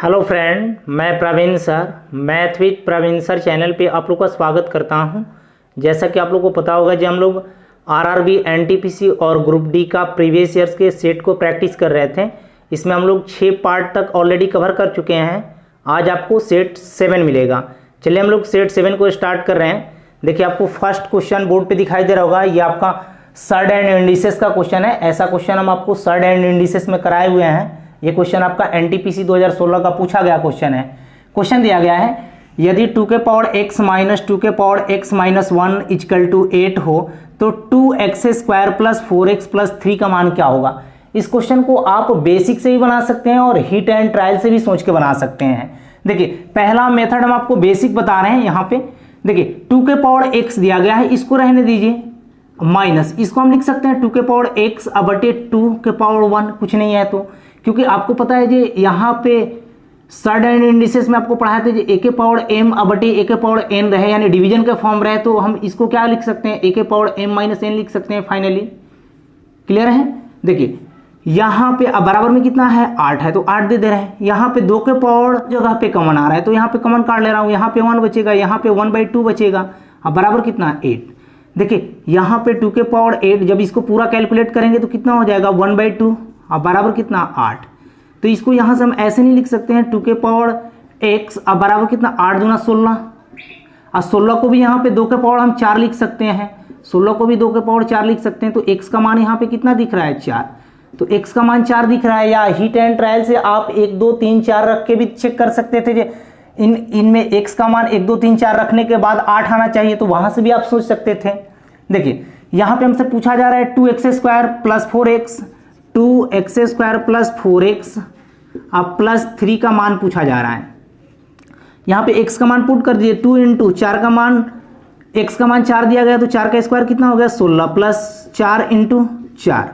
Hello friend, मैं Praveen sir math with Praveen sir channel पे आप लोग का स्वागत करता हूं। जैसा कि आप लोग को पता होगा, जब हम लोग आरआरबी, एनटीपीसी और ग्रुप डी का प्रीवियस ईयर्स के सेट को प्रैक्टिस कर रहे थे। इसमें हम लोग 6 पार्ट तक ऑलरेडी कवर कर चुके हैं। आज आपको सेट 7 मिलेगा। चलिए हम लोग सेट 7 को स्टार्ट कर रहे हैं। देखिए, आपको फर्स्ट क्वेश्चन बोर्ड पर दिखाई दे रहा होगा। ये आपका सर्ड एंड इंडिसेस का क्वेश्चन है। ऐसा क्वेश्चन हम आपको सर्ड एंड इंडिसेस में कराए हुए हैं। ये क्वेश्चन आपका एनटीपीसी 2016 का पूछा गया क्वेश्चन है। क्वेश्चन दिया गया है, यदि 2 के पावर x माइनस 2 के power x minus 1 equal to 8 हो तो 2x square plus 4x plus 3 का मान क्या होगा। इस क्वेश्चन को आप बेसिक से भी बना सकते हैं और हिट एंड ट्रायल से भी सोच के बना सकते हैं। देखिए, पहला मेथड हम आपको बेसिक बता रहे हैं। यहाँ पे देखिए 2 के पावर x दिया गया है, इसको रहने दीजिए, माइनस इसको हम लिख सकते हैं 2 के पावर x बटे 2 के पावर 1, कुछ नहीं है तो, क्योंकि आपको पता है जी यहाँ पे सर्ड एंड इंडिसेस में आपको पढ़ाए थे ए के पावर m बटे ए के पावर n रहे, यानी डिवीजन के फॉर्म रहे, तो हम इसको क्या लिख सकते हैं, ए के पावर m माइनस n लिख सकते हैं। फाइनली क्लियर है। देखिए यहाँ पे अब बराबर में कितना है, 8 है, तो 8 दे रहे हैं। यहाँ पे 2 के पावर जगह पे कॉमन आ रहा है, तो यहाँ पे कॉमन काट ले रहा हूँ। यहाँ पे 1 बचेगा, यहाँ पे 1/2 बचेगा। अब बराबर कितना, 8। देखिए यहाँ पे 2 के पावर 8, जब इसको पूरा कैलकुलेट करेंगे तो कितना हो जाएगा, 1/2। अब बराबर कितना, 8। तो इसको यहाँ से हम ऐसे नहीं लिख सकते हैं 2 के पावर x, अब बराबर कितना, 8 दूना 16। अब 16 को भी यहाँ पे 2 के पावर हम 4 लिख सकते हैं, 16 को भी 2 के पावर 4 लिख सकते हैं। तो x का मान यहाँ पे कितना दिख रहा है, 4। तो x का मान 4 दिख रहा है। या हिट एंड ट्रायल से आप 1 2 3 4 रख के भी चेक कर सकते थे। इनमें x का मान 1 2 3 4 रखने के बाद 8 आना चाहिए, तो वहां से भी आप सोच सकते थे। देखिए यहाँ पे हमसे पूछा जा रहा है 2x square plus 4x, 2x square plus 4x अब प्लस 3 का मान पूछा जा रहा है। यहाँ पे x का मान पुट कर दीजिए, 2 इंटू 4 का मान, x का मान 4 दिया गया, तो 4 का स्क्वायर कितना हो गया, 16 प्लस 4 इंटू 4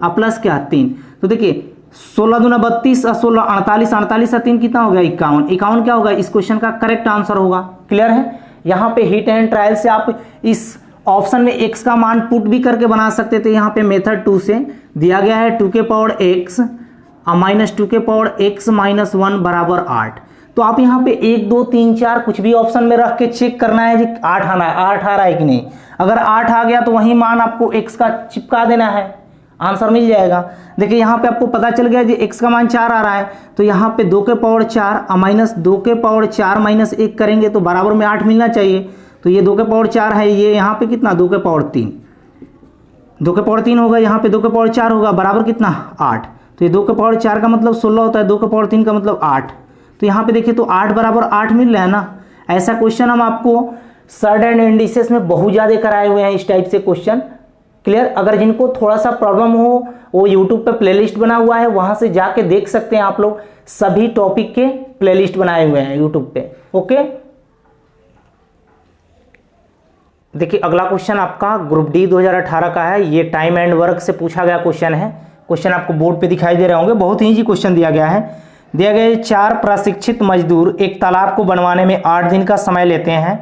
अब प्लस क्या, 3। तो देखिए 16 दूना 32 और 16 48, 48 और 3 कितना हो गया, 51। 51 क्या होगा, इस क्वेश्चन का करेक्ट आंसर होगा। क्लियर है। यहाँ पे हिट एंड ट्रायल से आप इस ऑप्शन में x का मान पुट भी करके बना सकते थे। यहाँ पे मेथड 2 से दिया गया है 2 के पावर x माइनस 2 के पावर x माइनस 1 बराबर 8। तो आप यहाँ पे 1 2 3 4 कुछ भी ऑप्शन में रख के चेक करना है जी 8 आना है, 8 आ रहा है कि नहीं। अगर 8 आ गया तो वही मान आपको x का चिपका देना है, आंसर मिल जाएगा। देखिए यहाँ पे आपको पता चल गया जी x का मान 4 आ रहा है, तो यहाँ पे 2 के पावर 4 माइनस 2 के पावर 4 माइनस 1 करेंगे तो बराबर में 8 मिलना चाहिए। तो ये 2 के पावर 4 है, ये यहाँ पे कितना, 2 के पावर 3, 2 के पावर 3 होगा, यहाँ पे 2 के पावर 4 होगा, बराबर कितना, 8। तो ये 2 के पावर 4 का मतलब 16 होता है, 2 के पावर 3 का मतलब 8। तो यहाँ पे देखिए तो 8 बराबर 8 मिल रहा है ना। ऐसा क्वेश्चन हम आपको सर्ड एंड इंडिसेस में बहुत ज़्यादा कराए हुए हैं, इस टाइप से क्वेश्चन। क्लियर। अगर जिनको थोड़ा सा प्रॉब्लम हो, वो यूट्यूब पे प्लेलिस्ट बना हुआ है, वहां से जाके देख सकते हैं आप लोग। सभी टॉपिक के प्लेलिस्ट बनाए हुए हैं यूट्यूब पे। ओके, देखिए अगला क्वेश्चन आपका ग्रुप डी 2018 का है। ये टाइम एंड वर्क से पूछा गया क्वेश्चन है। क्वेश्चन आपको बोर्ड पे दिखाई दे रहे होंगे। बहुत ही इजी क्वेश्चन दिया गया है। दिया गया है 4 प्रशिक्षित मजदूर एक तालाब को बनवाने में 8 दिन का समय लेते हैं।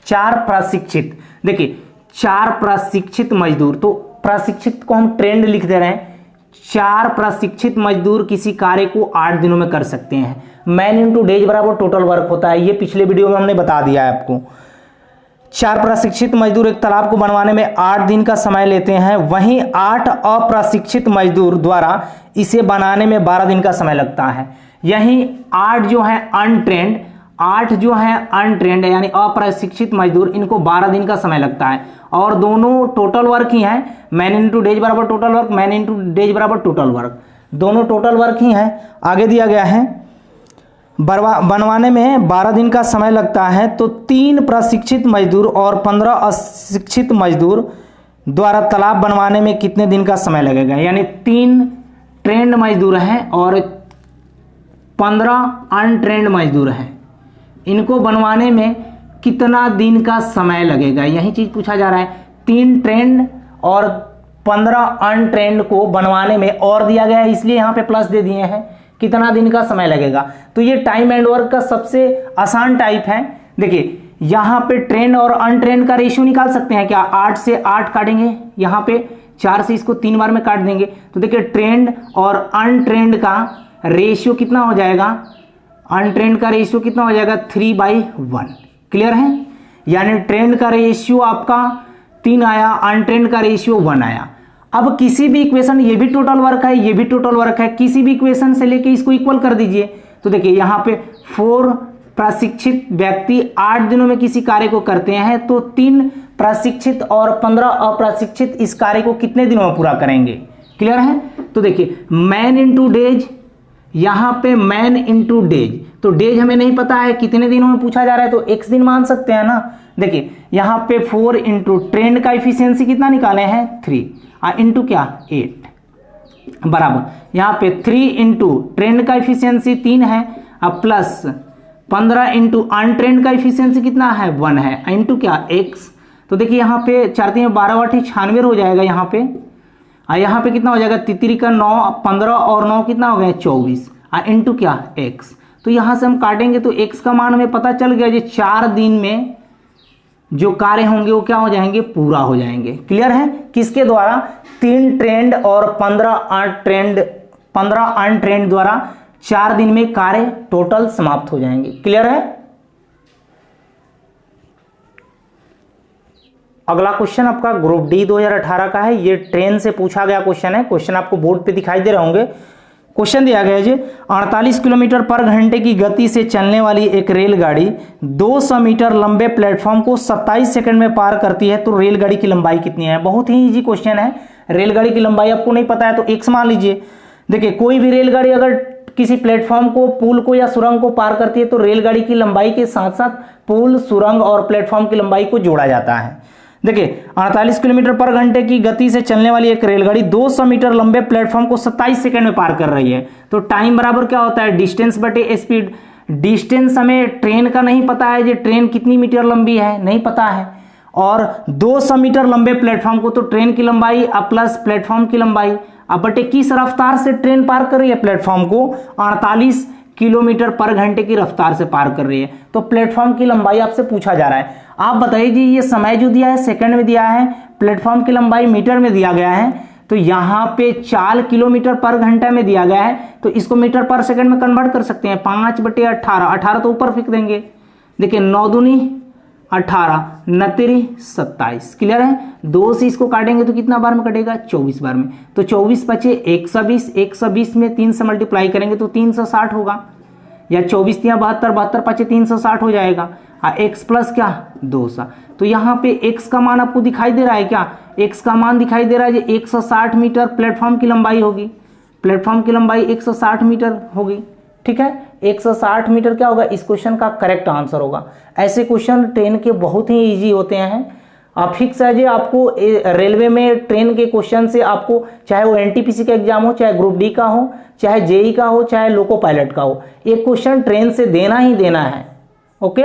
4 प्रशिक्षित, देखिए 4 प्रशिक्षित मजदूर, तो प्रशिक्षित को हम ट्रेंड लिख दे रहे हैं। 4 प्रशिक्षित मजदूर किसी कार्य को 8 दिनों में कर सकते हैं। मैन इंटू डेज बराबर टोटल वर्क होता है, ये पिछले वीडियो में हमने बता दिया है आपको। 4 प्रशिक्षित मजदूर एक तालाब को बनवाने में 8 दिन का समय लेते हैं, वहीं 8 अप्रशिक्षित मजदूर द्वारा इसे बनाने में 12 दिन का समय लगता है। यही 8 जो है अनट्रेंड, 8 जो है अनट्रेंड यानी अप्रशिक्षित मजदूर, इनको 12 दिन का समय लगता है। और दोनों टोटल वर्क ही हैं, मैन इंटू डेज बराबर total work, man into days बराबर टोटल वर्क, दोनों टोटल वर्क ही हैं। आगे दिया गया है बनवाने में 12 दिन का समय लगता है, तो 3 प्रशिक्षित मजदूर और 15 अशिक्षित मजदूर द्वारा तालाब बनवाने में कितने दिन का समय लगेगा। यानी 3 ट्रेंड मजदूर हैं और 15 अनट्रेंड मजदूर हैं, इनको बनवाने में कितना दिन का समय लगेगा, यही चीज पूछा जा रहा है। 3 ट्रेंड और 15 अनट्रेंड को बनवाने में और दिया गया है, इसलिए यहाँ पे प्लस दे दिए हैं, कितना दिन का समय लगेगा। तो ये टाइम एंड वर्क का सबसे आसान टाइप है। देखिए यहाँ पे ट्रेंड और अनट्रेंड का रेशियो निकाल सकते हैं क्या, 8 से 8 काटेंगे, यहाँ पे 4 से इसको 3 बार में काट देंगे। तो देखिए ट्रेंड और अनट्रेंड का रेशियो कितना हो जाएगा, अनट्रेंड का रेशियो कितना हो जाएगा 3/1। क्लियर है, यानी ट्रेंड का रेशियो आपका 3 आया, अनट्रेंड का रेशियो 1 आया। अब किसी भी इक्वेशन, ये भी टोटल वर्क है, ये भी टोटल वर्क है, किसी भी इक्वेशन से लेके इसको इक्वल कर दीजिए। तो देखिए यहाँ पे 4 प्रशिक्षित व्यक्ति 8 दिनों में किसी कार्य को करते हैं, तो 3 प्रशिक्षित और 15 अप्रशिक्षित इस कार्य को कितने दिनों में पूरा करेंगे। क्लियर है, तो देखिए मैन इंटू डेज, यहाँ पे मैन इंटू डेज, तो डेज हमें नहीं पता है कितने दिनों में पूछा जा रहा है, तो x दिन मान सकते हैं ना। देखिए यहाँ पे 4 इंटू ट्रेंड का इफिशियंसी कितना निकाले हैं 3 इंटू क्या 8 बराबर यहाँ पे 3 इंटू ट्रेंड का इफिशियंसी 3 है, अब प्लस 15 इंटू अनट्रेंड का इफिशियंसी कितना है 1 है, इंटू क्या x। तो देखिए यहाँ पे 4 3 12 8 96 हो जाएगा यहाँ पे, यहाँ पे कितना हो जाएगा 3 का 9 15 और 9 कितना हो गया 24 इंटू क्या x। तो यहाँ से हम काटेंगे तो x का मान हमें पता चल गया, जो 4 दिन में जो कार्य होंगे वो क्या हो जाएंगे, पूरा हो जाएंगे। क्लियर है, किसके द्वारा 3 ट्रेंड और 15 अनट्रेंड द्वारा 4 दिन में कार्य टोटल समाप्त हो जाएंगे। क्लियर है। अगला क्वेश्चन आपका ग्रुप डी 2018 का है, ये ट्रेन से पूछा गया क्वेश्चन है। क्वेश्चन आपको बोर्ड पे दिखाई दे रहे होंगे। क्वेश्चन दिया गया है जी 48 किलोमीटर पर घंटे की गति से चलने वाली एक रेलगाड़ी 200 मीटर लंबे प्लेटफॉर्म को 27 सेकंड में पार करती है, तो रेलगाड़ी की लंबाई कितनी है। बहुत ही इजी क्वेश्चन है। रेलगाड़ी की लंबाई आपको नहीं पता है तो x मान लीजिए। देखिए कोई भी रेलगाड़ी अगर किसी प्लेटफॉर्म को, पुल को या सुरंग को पार करती है तो रेलगाड़ी की लंबाई के साथ साथ पुल, सुरंग और प्लेटफॉर्म की लंबाई को जोड़ा जाता है। देखिए 48 किलोमीटर पर घंटे की गति से चलने वाली एक रेलगाड़ी 200 मीटर लंबे प्लेटफॉर्म को 27 सेकंड में पार कर रही है, तो टाइम बराबर क्या होता है डिस्टेंस बटे स्पीड। डिस्टेंस हमें ट्रेन का नहीं पता है, जो ट्रेन कितनी मीटर लंबी है नहीं पता है, और 200 मीटर लंबे प्लेटफॉर्म को तो ट्रेन की लंबाई प्लस प्लेटफॉर्म की लंबाई अब बटे किस रफ्तार से ट्रेन पार कर रही है प्लेटफॉर्म को 48 किलोमीटर पर घंटे की रफ्तार से पार कर रही है। तो प्लेटफॉर्म की लंबाई आपसे पूछा जा रहा है। आप बताइए जी ये समय जो दिया है सेकंड में दिया है, प्लेटफॉर्म की लंबाई मीटर में दिया गया है, तो यहाँ पे 4 किलोमीटर पर घंटा में दिया गया है, तो इसको मीटर पर सेकंड में कन्वर्ट कर सकते हैं 5/18। 18 तो ऊपर फेंक देंगे। देखिए 9 दूनी 18, 9 27। क्लियर है। 2 से इसको काटेंगे तो कितना बार में कटेगा 24 बार में, तो 24 बचे 120, 120 में 3 से मल्टीप्लाई करेंगे तो 360 होगा, या 24 या 72, 72 पचे 360 हो जाएगा। x प्लस क्या 200। तो यहाँ पे x का मान आपको दिखाई दे रहा है क्या, x का मान दिखाई दे रहा है 160 मीटर प्लेटफॉर्म की लंबाई होगी। प्लेटफॉर्म की लंबाई 160 मीटर होगी। ठीक है, 160 मीटर क्या होगा, इस क्वेश्चन का करेक्ट आंसर होगा। ऐसे क्वेश्चन ट्रेन के बहुत ही इजी होते हैं। आप फिक्स है जी, आपको रेलवे में ट्रेन के क्वेश्चन से आपको चाहे वो एनटीपीसी का एग्जाम हो, चाहे ग्रुप डी का हो, चाहे जेई का हो, चाहे लोको पायलट का हो, एक क्वेश्चन ट्रेन से देना ही देना है। ओके,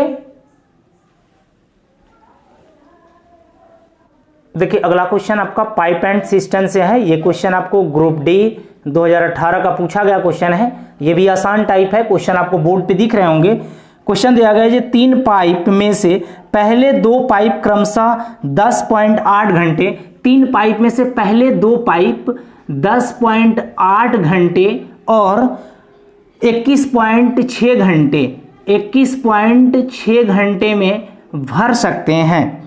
देखिए अगला क्वेश्चन आपका पाइप एंड सिस्टम से है। ये क्वेश्चन आपको ग्रुप डी 2018 का पूछा गया क्वेश्चन है। ये भी आसान टाइप है। क्वेश्चन आपको बोर्ड पे दिख रहे होंगे। क्वेश्चन दिया गया है 3 पाइप में से पहले 2 पाइप क्रमशः 10.8 घंटे, 3 पाइप में से पहले 2 पाइप 10.8 घंटे और 21.6 घंटे 21.6 घंटे में भर सकते हैं,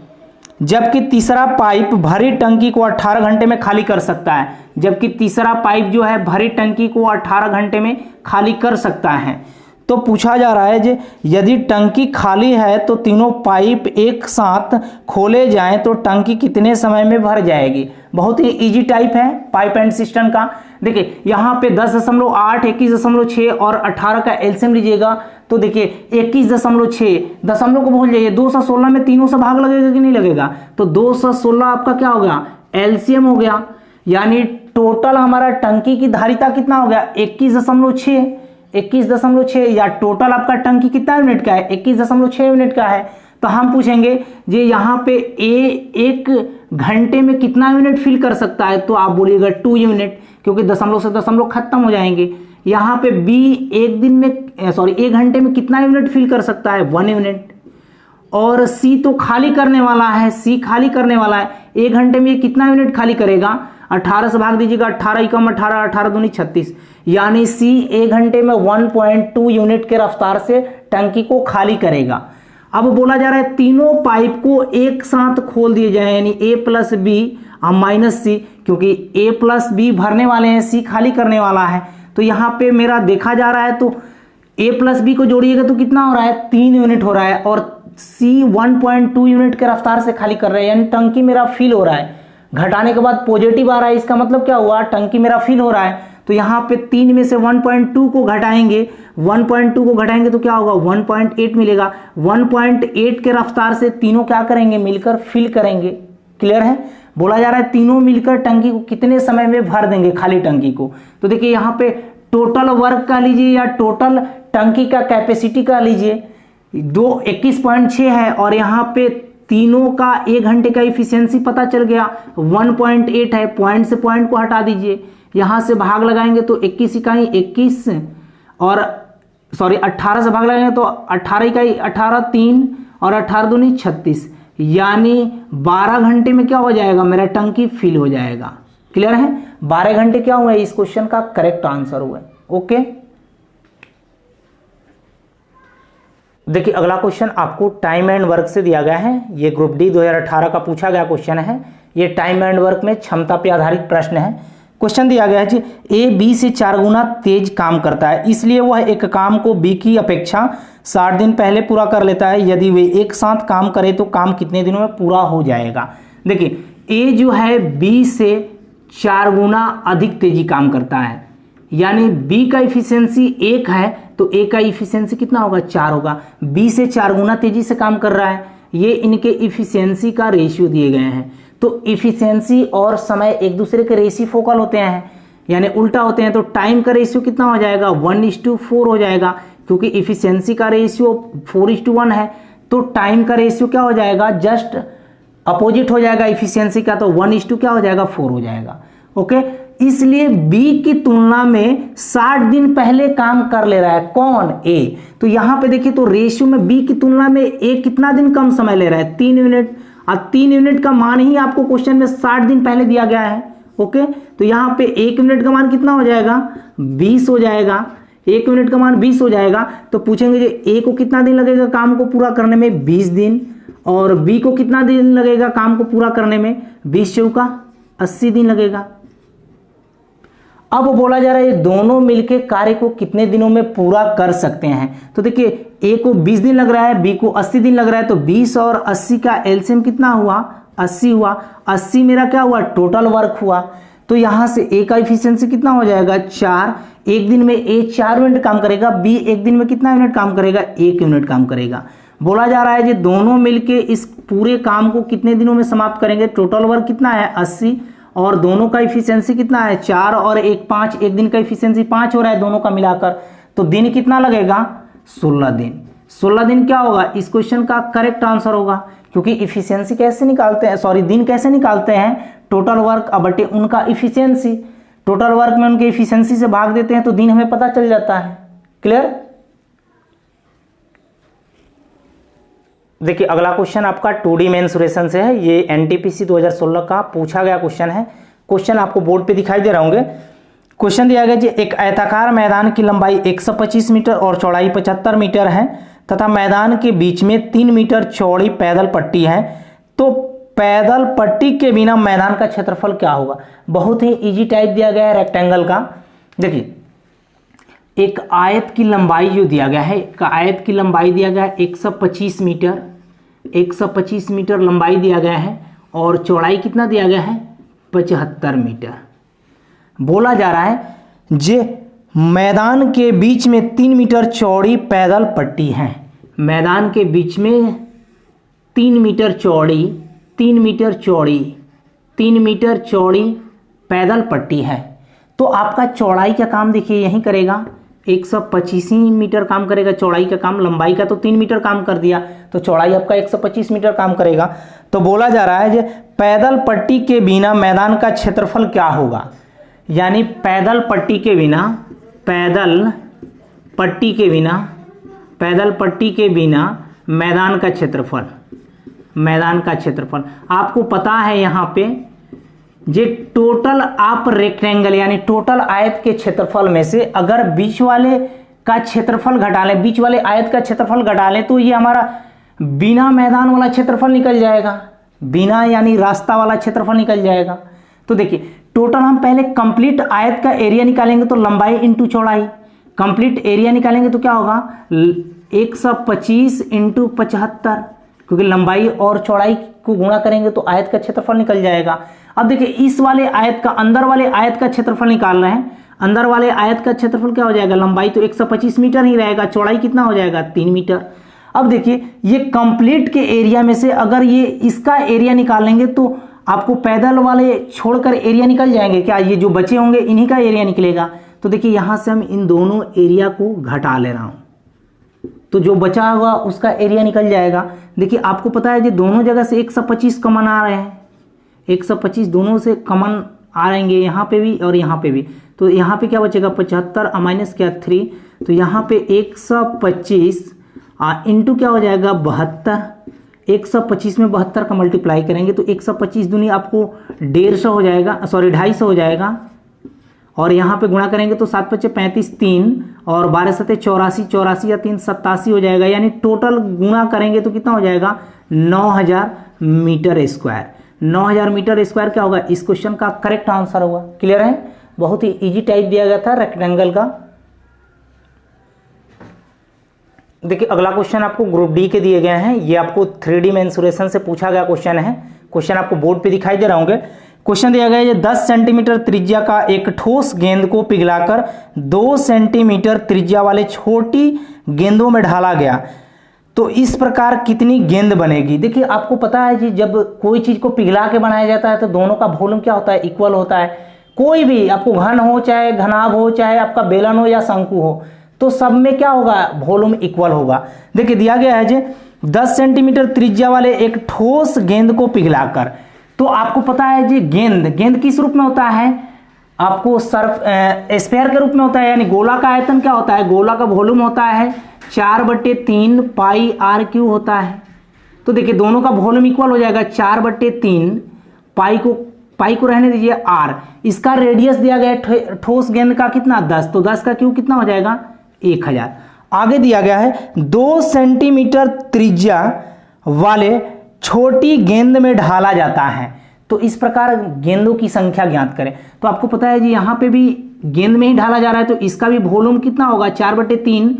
जबकि तीसरा पाइप भरी टंकी को 18 घंटे में खाली कर सकता है। जबकि तीसरा पाइप जो है भरी टंकी को 18 घंटे में खाली कर सकता है। तो पूछा जा रहा है कि यदि टंकी खाली है तो तीनों पाइप एक साथ खोले जाएं तो टंकी कितने समय में भर जाएगी। बहुत ही इजी टाइप है पाइप एंड सिस्टम का। देखिए यहाँ पे 10.8, 21.6 और 18 का एलसीएम लीजिएगा तो देखिए 21.6, दशमलव को भूल जाइए, 216 में तीनों से भाग लगेगा कि नहीं लगेगा, तो 216 आपका क्या हो गया एलसीएम हो गया। यानी टोटल हमारा टंकी की धारिता कितना हो गया 21.6 या टोटल आपका टंकी कितना यूनिट का है 21.6 यूनिट का है। तो हम पूछेंगे जी यहाँ पे ए 1 घंटे में कितना यूनिट फिल कर सकता है, तो आप बोलिएगा 2 यूनिट, क्योंकि दशमलव से दशमलव खत्म हो जाएंगे। यहाँ पे बी 1 घंटे में कितना यूनिट फिल कर सकता है 1 यूनिट, और सी तो खाली करने वाला है, सी खाली करने वाला है 1 घंटे में ये कितना यूनिट खाली करेगा 18 से भाग दीजिएगा, 18 एकम 18, 18 दूनी 36, यानी सी 1 घंटे में 1.2 यूनिट के रफ्तार से टंकी को खाली करेगा। अब बोला जा रहा है तीनों पाइप को एक साथ खोल दिए जाए, यानी ए प्लस बी माइनस सी, क्योंकि ए प्लस बी भरने वाले हैं, सी खाली करने वाला है। तो यहाँ पे मेरा देखा जा रहा है तो ए प्लस बी को जोड़िएगा तो कितना हो रहा है, 3 यूनिट हो रहा है, और सी 1.2 यूनिट के रफ्तार से खाली कर रहा है, यानी टंकी मेरा फिल हो रहा है। घटाने के बाद पॉजिटिव आ रहा है, इसका मतलब क्या हुआ, टंकी मेरा फिल हो रहा है। तो यहाँ पे 3 में से 1.2 को घटाएंगे, 1.2 को घटाएंगे तो क्या होगा, 1.8 मिलेगा। 1.8 के रफ्तार से तीनों क्या करेंगे, मिलकर फिल करेंगे। क्लियर है? बोला जा रहा है तीनों मिलकर टंकी को कितने समय में भर देंगे, खाली टंकी को। तो देखिए यहाँ पे टोटल वर्क का लीजिए या टोटल टंकी का कैपेसिटी का लीजिए, 21.6 है, और यहाँ पे तीनों का 1 घंटे का इफिशियंसी पता चल गया 1.8 है। पॉइंट से पॉइंट को हटा दीजिए, यहाँ से भाग लगाएंगे तो 21 इकाई 21, और सॉरी 18 से भाग लगाएंगे तो 18 इकाई 18, 3 और 18 दूनी 36, यानी 12 घंटे में क्या हो जाएगा, मेरा टंकी फिल हो जाएगा। क्लियर है? 12 घंटे क्या हुआ है, इस क्वेश्चन का करेक्ट आंसर हुआ है। ओके, देखिए अगला क्वेश्चन आपको टाइम एंड वर्क से दिया गया है। ये ग्रुप डी 2018 का पूछा गया क्वेश्चन है। ये टाइम एंड वर्क में क्षमता पे आधारित प्रश्न है। क्वेश्चन दिया गया है जी, ए बी से 4 गुना तेज काम करता है, इसलिए वह एक काम को बी की अपेक्षा 60 दिन पहले पूरा कर लेता है। यदि वे एक साथ काम करें तो काम कितने दिनों में पूरा हो जाएगा। देखिए ए जो है बी से 4 गुना अधिक तेजी काम करता है, यानी बी का इफिशियंसी 1 है तो ए का इफिशियंसी कितना होगा, 4 होगा। बी से 4 गुना तेजी से काम कर रहा है, ये इनके इफिशियंसी का रेशियो दिए गए हैं। तो इफिशियंसी और समय एक दूसरे के रेसिप्रोकल होते हैं, यानी उल्टा होते हैं। तो टाइम का रेशियो कितना हो जाएगा, 1:4 हो जाएगा, क्योंकि इफिशियंसी का रेशियो 4:1 है। तो टाइम का रेशियो क्या हो जाएगा, जस्ट अपोजिट हो जाएगा इफिशियंसी का, तो 1:4 क्या हो जाएगा, 4 हो जाएगा। ओके, इसलिए बी की तुलना में 60 दिन पहले काम कर ले रहा है, कौन, ए। तो यहां पे देखिए तो रेशियो में बी की तुलना में ए कितना दिन कम समय ले रहा है, 3 यूनिट। अब 3 यूनिट का मान ही आपको क्वेश्चन में 60 दिन पहले दिया गया है। ओके, तो यहाँ पे 1 यूनिट का मान कितना हो जाएगा, 20 हो जाएगा। 1 यूनिट का मान 20 हो जाएगा। तो पूछेंगे जी ए को कितना दिन लगेगा काम को पूरा करने में, 20 दिन, और बी को कितना दिन लगेगा काम को पूरा करने में, 20 चौका 80 दिन लगेगा। अब बोला जा रहा है ये दोनों मिलके कार्य को कितने दिनों में पूरा कर सकते हैं। तो देखिए ए को 20 दिन लग रहा है, बी को 80 दिन लग रहा है, तो 20 और 80 का एलसीएम कितना हुआ, 80 हुआ। 80 मेरा क्या हुआ, टोटल वर्क हुआ। तो यहां से ए का इफिशियंसी कितना हो जाएगा, 4। एक दिन में ए 4 यूनिट काम करेगा, बी एक दिन में कितना यूनिट काम करेगा, 1 यूनिट काम करेगा। बोला जा रहा है ये दोनों मिलके इस पूरे काम को कितने दिनों में समाप्त करेंगे। टोटल वर्क कितना है, 80, और दोनों का इफिशियंसी कितना है, 4 और 1 5, एक दिन का इफिशियंसी 5 हो रहा है दोनों का मिलाकर। तो दिन कितना लगेगा, 16 दिन। 16 दिन क्या होगा, इस क्वेश्चन का करेक्ट आंसर होगा, क्योंकि इफिशियंसी कैसे निकालते हैं, सॉरी दिन कैसे निकालते हैं, टोटल वर्क बटे उनका इफिशियंसी। टोटल वर्क में उनके इफिशियंसी से भाग देते हैं तो दिन हमें पता चल जाता है। क्लियर? देखिए अगला क्वेश्चन आपका 2D मेंसुरेशन से है। ये एनटीपीसी 2016 का पूछा गया क्वेश्चन है। क्वेश्चन आपको बोर्ड पे दिखाई दे रहा होंगे। क्वेश्चन दिया गया जी, एक आयताकार मैदान की लंबाई 125 मीटर और चौड़ाई 75 मीटर है तथा मैदान के बीच में 3 मीटर चौड़ी पैदल पट्टी है, तो पैदल पट्टी के बिना मैदान का क्षेत्रफल क्या होगा। बहुत ही इजी टाइप दिया गया है रेक्टेंगल का। देखिए एक आयत की लंबाई जो दिया गया है, एक आयत की लंबाई दिया गया है 125 मीटर, 125 मीटर लंबाई दिया गया है, और चौड़ाई कितना दिया गया है, 75 मीटर। बोला जा रहा है जे मैदान के बीच में 3 मीटर चौड़ी पैदल पट्टी है, मैदान के बीच में 3 मीटर चौड़ी, 3 मीटर चौड़ी, 3 मीटर चौड़ी पैदल पट्टी है। तो आपका चौड़ाई का काम देखिए यही करेगा, 125 मीटर काम करेगा चौड़ाई का काम, लंबाई का तो 3 मीटर काम कर दिया, तो चौड़ाई आपका 125 मीटर काम करेगा। तो बोला जा रहा है कि पैदल पट्टी के बिना मैदान का क्षेत्रफल क्या होगा, यानी पैदल पट्टी के बिना, पैदल पट्टी के बिना, पैदल पट्टी के बिना मैदान का क्षेत्रफल, मैदान का क्षेत्रफल आपको पता है यहाँ पे जे टोटल आप रेक्टेंगल यानी टोटल आयत के क्षेत्रफल में से अगर बीच वाले का क्षेत्रफल घटा लें, बीच वाले आयत का क्षेत्रफल घटा लें, तो ये हमारा बिना मैदान वाला क्षेत्रफल निकल जाएगा, बिना यानी रास्ता वाला क्षेत्रफल निकल जाएगा। तो देखिए टोटल हम पहले कंप्लीट आयत का एरिया निकालेंगे तो लंबाई इंटू चौड़ाई, कंप्लीट एरिया निकालेंगे तो क्या होगा 125 इंटू 75, क्योंकि लंबाई और चौड़ाई को गुणा करेंगे तो आयत का क्षेत्रफल निकल जाएगा। अब देखिए इस वाले आयत का, अंदर वाले आयत का क्षेत्रफल निकाल रहे हैं, अंदर वाले आयत का क्षेत्रफल क्या हो जाएगा, लंबाई तो 125 मीटर ही रहेगा, चौड़ाई कितना हो जाएगा 3 मीटर। अब देखिए ये कंप्लीट के एरिया में से अगर ये इसका एरिया निकालेंगे तो आपको पैदल वाले छोड़कर एरिया निकल जाएंगे क्या, ये जो बचे होंगे इन्हीं का एरिया निकलेगा। तो देखिए यहां से हम इन दोनों एरिया को घटा ले रहा हूं, तो जो बचा होगा उसका एरिया निकल जाएगा। देखिए आपको पता है जी दोनों जगह से 125 कॉमन आ रहे हैं, 125 दोनों से कॉमन आ रहेंगे, यहाँ पे भी और यहाँ पे भी। तो यहाँ पे क्या बचेगा 75 माइनस क्या 3, तो यहाँ पे 125 इंटू क्या हो जाएगा 72, 125 में 72 का मल्टीप्लाई करेंगे तो 125 दूनी आपको 150 हो जाएगा, सॉरी 250 हो जाएगा, और यहाँ पे गुणा करेंगे तो 7 × 5 = 35, 3 और 12 × 7 = 84, 84 या 3 87 हो जाएगा, यानी टोटल गुणा करेंगे तो कितना हो जाएगा 9000 मीटर स्क्वायर। 9000 मीटर स्क्वायर क्या होगा, इस क्वेश्चन का करेक्ट आंसर होगा। क्लियर है, बहुत ही इजी टाइप दिया गया था रेक्टेंगल का। देखिए अगला क्वेश्चन आपको ग्रुप डी के दिए गए हैं, ये आपको 3D मेंसुरेशन से पूछा गया क्वेश्चन है। क्वेश्चन आपको बोर्ड पे दिखाई दे रहा होंगे। क्वेश्चन दिया गया है 10 सेंटीमीटर त्रिज्या का एक ठोस गेंद को पिघलाकर 2 सेंटीमीटर त्रिज्या वाले छोटी गेंदों में ढाला गया, तो इस प्रकार कितनी गेंद बनेगी। देखिए आपको पता है जी जब कोई चीज को पिघला के बनाया जाता है तो दोनों का वॉल्यूम क्या होता है, इक्वल होता है। कोई भी आपको घन हो चाहे घनाभ हो चाहे आपका बेलन हो या शंकु हो, तो सब में क्या होगा वॉल्यूम इक्वल होगा। देखिए दिया गया है जी 10 सेंटीमीटर त्रिज्या वाले एक ठोस गेंद को पिघलाकर, तो आपको पता है जी गेंद किस रूप में होता है, आपको स्फीयर के रूप में होता है, यानी गोला का आयतन क्या होता है, गोला का वॉल्यूम होता है 4/3 पाई r³ होता है। तो देखिए दोनों का वॉल्यूम इक्वल हो जाएगा 4/3 पाई को रहने दीजिए r, इसका रेडियस दिया गया है ठोस गेंद का कितना 10, तो 10 का क्यूब कितना हो जाएगा 1000। आगे दिया गया है 2 सेंटीमीटर त्रिज्या वाले छोटी गेंद में ढाला जाता है, तो इस प्रकार गेंदों की संख्या ज्ञात करें। तो आपको पता है जी यहाँ पे भी गेंद में ही ढाला जा रहा है, तो इसका भी वॉल्यूम कितना होगा 4/3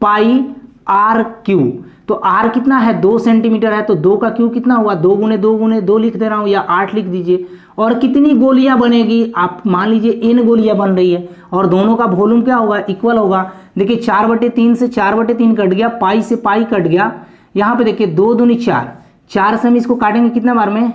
पाई r³। तो r कितना है 2 सेंटीमीटर है, तो 2 का क्यूब कितना होगा 2 × 2 लिख दे रहा हूं, या 8 लिख दीजिए। और कितनी गोलियां बनेगी, आप मान लीजिए n गोलियां बन रही है और दोनों का वॉल्यूम क्या होगा इक्वल होगा। देखिए 4/3 से 4/3 कट गया, पाई से पाई कट गया, यहाँ पे देखिए 2 दूनी 4, 4 से हम इसको काटेंगे कितने बार में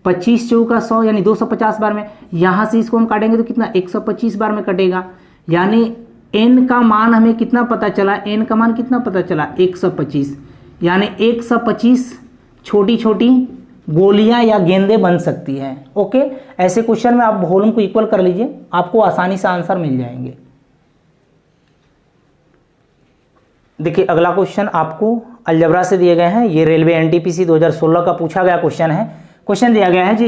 25 चौका 100 यानी 250 बार में। यहां से इसको हम काटेंगे तो कितना 125 बार में कटेगा, यानी n का मान हमें कितना पता चला, n का मान कितना पता चला 125, यानी 125 छोटी छोटी गोलियां या गेंदें बन सकती हैं। ओके, ऐसे क्वेश्चन में आप वॉल्यूम को इक्वल कर लीजिए, आपको आसानी से आंसर मिल जाएंगे। देखिए अगला क्वेश्चन आपको अलजेब्रा से दिए गए हैं, ये रेलवे एनटीपीसी 2016 का पूछा गया क्वेश्चन है। क्वेश्चन दिया गया है जी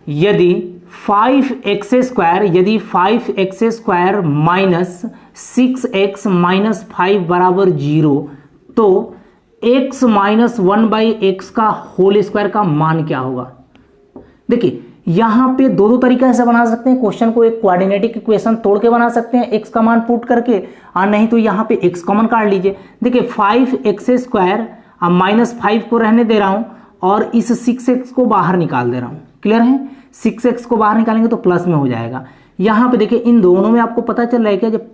यदि 5x² माइनस 6x माइनस 5 बराबर 0, तो x माइनस 1/x का होल स्क्वायर का मान क्या होगा। देखिए यहां पे दो तरीका से बना सकते हैं क्वेश्चन को, एक कोऑर्डिनेटिक इक्वेशन तोड़ के बना सकते हैं x का मान पुट करके, और नहीं तो यहां पे x कॉमन काट लीजिए। देखिए 5x² माइनस 5 को रहने दे रहा हूं और इस 6x को बाहर निकाल दे रहा हूं। क्लियर है, 6x को बाहर निकालेंगे तो प्लस में हो जाएगा। यहां पे देखिए इन दोनों में आपको पता चल रहा है क्या, जब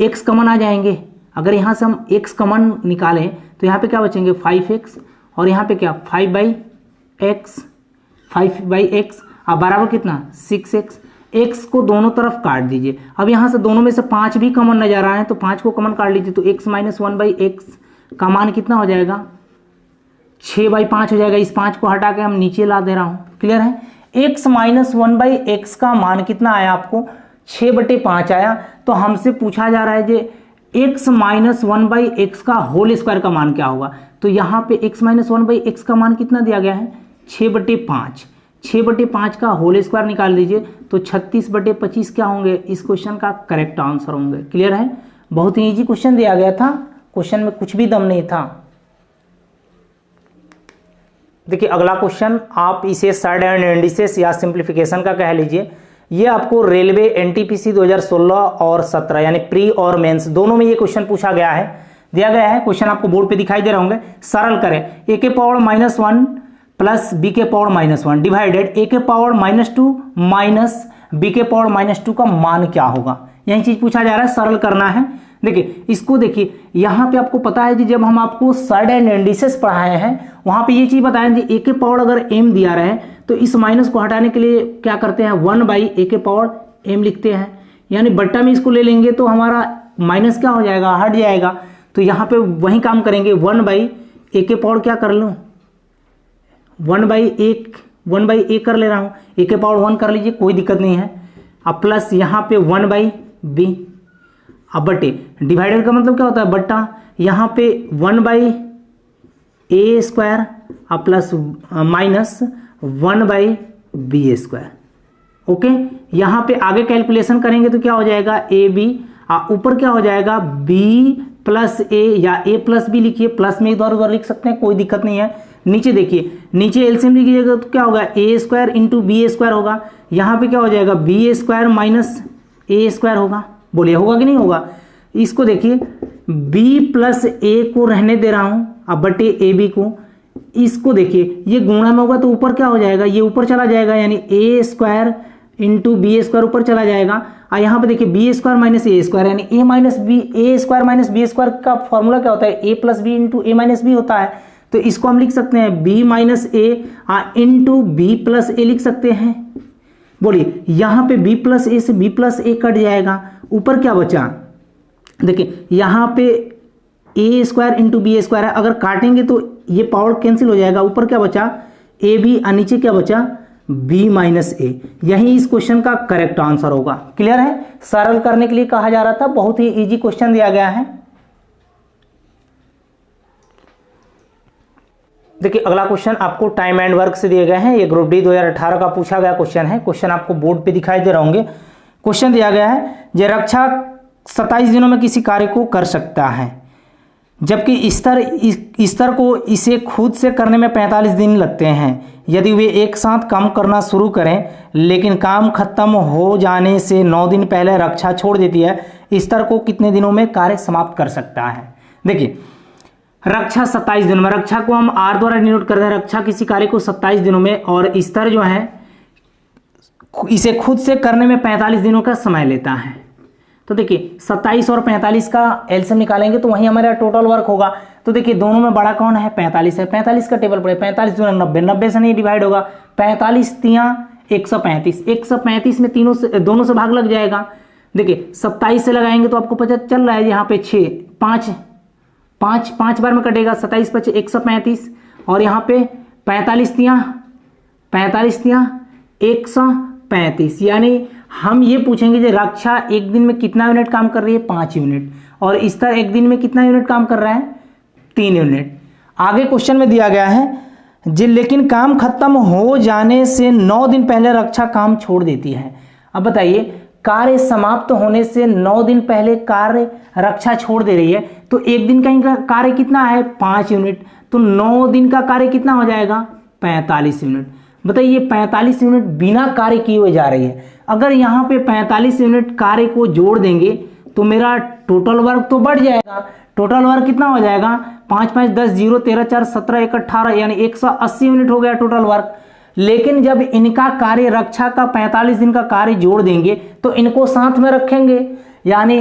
x कॉमन आ जाएंगे, अगर यहां से हम x कॉमन निकालें तो यहां पे क्या बचेंगे 5x, और यहां पे क्या 5/x अब बराबर कितना 6x। x को दोनों तरफ काट दीजिए। अब यहां से दोनों में से 5 भी कॉमन नजर आ रहे हैं, तो 5 को कॉमन काट लीजिए, तो x माइनस 1/x का मान कितना हो जाएगा 6/5 हो जाएगा। इस 5 को हटा के हम नीचे ला दे रहा हूं। क्लियर है, x माइनस 1/x का मान कितना आया आपको 6/5 आया। तो हमसे पूछा जा रहा है जे x माइनस 1/x का होल स्क्वायर का मान क्या होगा। तो यहाँ पे x माइनस 1/x का मान कितना दिया गया है 6/5, 6/5 का होल स्क्वायर निकाल लीजिए तो 36/25 क्या होंगे, इस क्वेश्चन का करेक्ट आंसर होंगे। क्लियर है, बहुत ही इजी क्वेश्चन दिया गया था, क्वेश्चन में कुछ भी दम नहीं था। देखिए अगला क्वेश्चन, आप इसे साइड एंड इंडिसेस या सिंप्लीफिकेशन का कह लीजिए। ये आपको रेलवे एनटीपीसी 2016 और 17 यानी प्री और मेंस दोनों में ये क्वेश्चन पूछा गया है, दिया गया है। क्वेश्चन आपको बोर्ड पे दिखाई दे रहे होंगे। सरल करें, a के पावर -1 प्लस b के पावर -1 डिवाइडेड a के पावर -2 माइनस b के पावर -2 का मान क्या होगा, यही चीज पूछा जा रहा है, सरल करना है। देखिए इसको देखिए, यहाँ पे आपको पता है कि जब हम आपको साइड एंड इंडिसेस पढ़ाए हैं वहां पे ये चीज बताएं कि a के पावर अगर m दिया रहे तो इस माइनस को हटाने के लिए क्या करते हैं, 1/a के पावर m लिखते हैं, यानी बट्टा में इसको ले लेंगे तो हमारा माइनस क्या हो जाएगा, हट जाएगा। तो यहाँ पे वही काम करेंगे, 1/a के पावर क्या कर लूँ, 1/a कर ले रहा हूँ, a के पावर 1 कर लीजिए, कोई दिक्कत नहीं है। अब प्लस यहाँ पे 1/b, अब बटे डिवाइडर का मतलब क्या होता है, बट्टा, यहाँ पे 1/a स्क्वायर अब प्लस माइनस 1/b²। ओके, यहाँ पे आगे कैलकुलेशन करेंगे तो क्या हो जाएगा, ab, ऊपर क्या हो जाएगा, b प्लस a या a प्लस b लिखिए, प्लस में इधर उधर लिख सकते हैं, कोई दिक्कत नहीं है। नीचे देखिए, नीचे एलसीएम लिखिएगा तो क्या होगा, a² इंटू b² होगा, यहाँ पे क्या हो जाएगा, b² माइनस a² होगा। बोलिए होगा कि नहीं होगा। इसको देखिए, b प्लस a को रहने दे रहा हूं, अब बटे ab को, इसको देखिए ये गुणा में होगा तो ऊपर क्या हो जाएगा, ये ऊपर चला जाएगा, यानी a² इंटू b² ऊपर चला जाएगा। और यहाँ पे देखिए b² माइनस a² यानी a स्क्वायर माइनस b² का फॉर्मूला क्या होता है, a plus B into a minus B होता है। तो इसको हम लिख सकते हैं b minus a into b plus a लिख सकते हैं। बोलिए यहाँ पे b प्लस a से b प्लस a कट जाएगा, ऊपर क्या बचा, देखिए यहाँ पे a² इंटू b² है, अगर काटेंगे तो ये पावर कैंसिल हो जाएगा, ऊपर क्या बचा ab और नीचे क्या बचा b माइनस a, यही इस क्वेश्चन का करेक्ट आंसर होगा। क्लियर है, सरल करने के लिए कहा जा रहा था, बहुत ही इजी क्वेश्चन दिया गया है। देखिए अगला क्वेश्चन आपको टाइम एंड वर्क से दिए गए हैं, ये ग्रुप डी 2018 का पूछा गया क्वेश्चन है। क्वेश्चन आपको बोर्ड पे दिखाई दे रहे होंगे। क्वेश्चन दिया गया है, जे रक्षा 27 दिनों में किसी कार्य को कर सकता है, जबकि स्तर को इसे खुद से करने में 45 दिन लगते हैं। यदि वे एक साथ काम करना शुरू करें लेकिन काम खत्म हो जाने से 9 दिन पहले रक्षा छोड़ देती है, स्तर को कितने दिनों में कार्य समाप्त कर सकता है। देखिए रक्षा 27 दिनों में, रक्षा को हम आर द्वारा डिनोट करते हैं, रक्षा किसी कार्य को 27 दिनों में, और स्तर जो है इसे खुद से करने में 45 दिनों का समय लेता है। तो देखिए 27 और 45 का एलसीएम निकालेंगे तो वही हमारा टोटल वर्क होगा। तो देखिए दोनों में बड़ा कौन है, 45 है, 45 का टेबल पड़े, 45 × 90, 90 से नहीं डिवाइड होगा, 45 × 135, 135 में दोनों से भाग लग जाएगा। देखिए 27 से लगाएंगे तो आपको पता चल रहा है यहाँ पे 6 5 बार में कटेगा, 27 × 135, और यहाँ पे 45 × 135, यानी हम ये पूछेंगे कि रक्षा एक दिन में कितना यूनिट काम कर रही है, 5 यूनिट, और स्तर एक दिन में कितना यूनिट काम कर रहा है, 3 यूनिट। आगे क्वेश्चन में दिया गया है जी, लेकिन काम खत्म हो जाने से 9 दिन पहले रक्षा काम छोड़ देती है। अब बताइए कार्य समाप्त होने से 9 दिन पहले कार्य रक्षा छोड़ दे रही है, तो एक दिन का कार्य कितना है, 5 यूनिट, तो 9 दिन का कार्य कितना हो जाएगा, 45 यूनिट। बताइए 45 यूनिट बिना कार्य किए हुए जा रही है। अगर यहाँ पे 45 यूनिट कार्य को जोड़ देंगे तो मेरा टोटल वर्क तो बढ़ जाएगा। टोटल वर्क कितना हो जाएगा, 5 5 10 0 13 4 17 1 18, यानी 180 यूनिट हो गया टोटल वर्क। लेकिन जब इनका कार्य रक्षा का 45 दिन का कार्य जोड़ देंगे तो इनको साथ में रखेंगे, यानी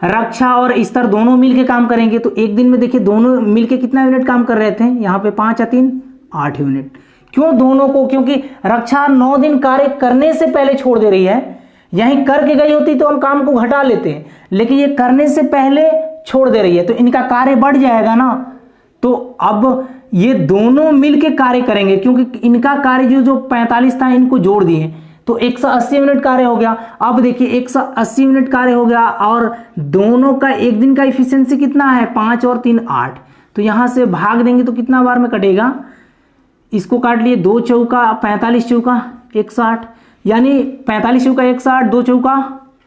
रक्षा और स्तर दोनों मिलके काम करेंगे। तो एक दिन में देखिए दोनों मिलके कितना यूनिट काम कर रहे थे, यहाँ पे 5 और 3 8 यूनिट। क्यों दोनों को, क्योंकि रक्षा 9 दिन कार्य करने से पहले छोड़ दे रही है। यहीं करके गई होती तो हम काम को घटा लेते हैं, लेकिन ये करने से पहले छोड़ दे रही है तो इनका कार्य बढ़ जाएगा ना। तो अब ये दोनों मिलके कार्य करेंगे, क्योंकि इनका कार्य जो 45 था इनको जोड़ दिए तो 180 यूनिट कार्य हो गया। अब देखिए 180 यूनिट कार्य हो गया, और दोनों का एक दिन का इफिशियंसी कितना है, 5 और 3 8, तो यहां से भाग देंगे तो कितना बार में कटेगा, इसको काट लिए, 2 चौका 45 चौका 160, यानी 45 चौका 160, 2 चौका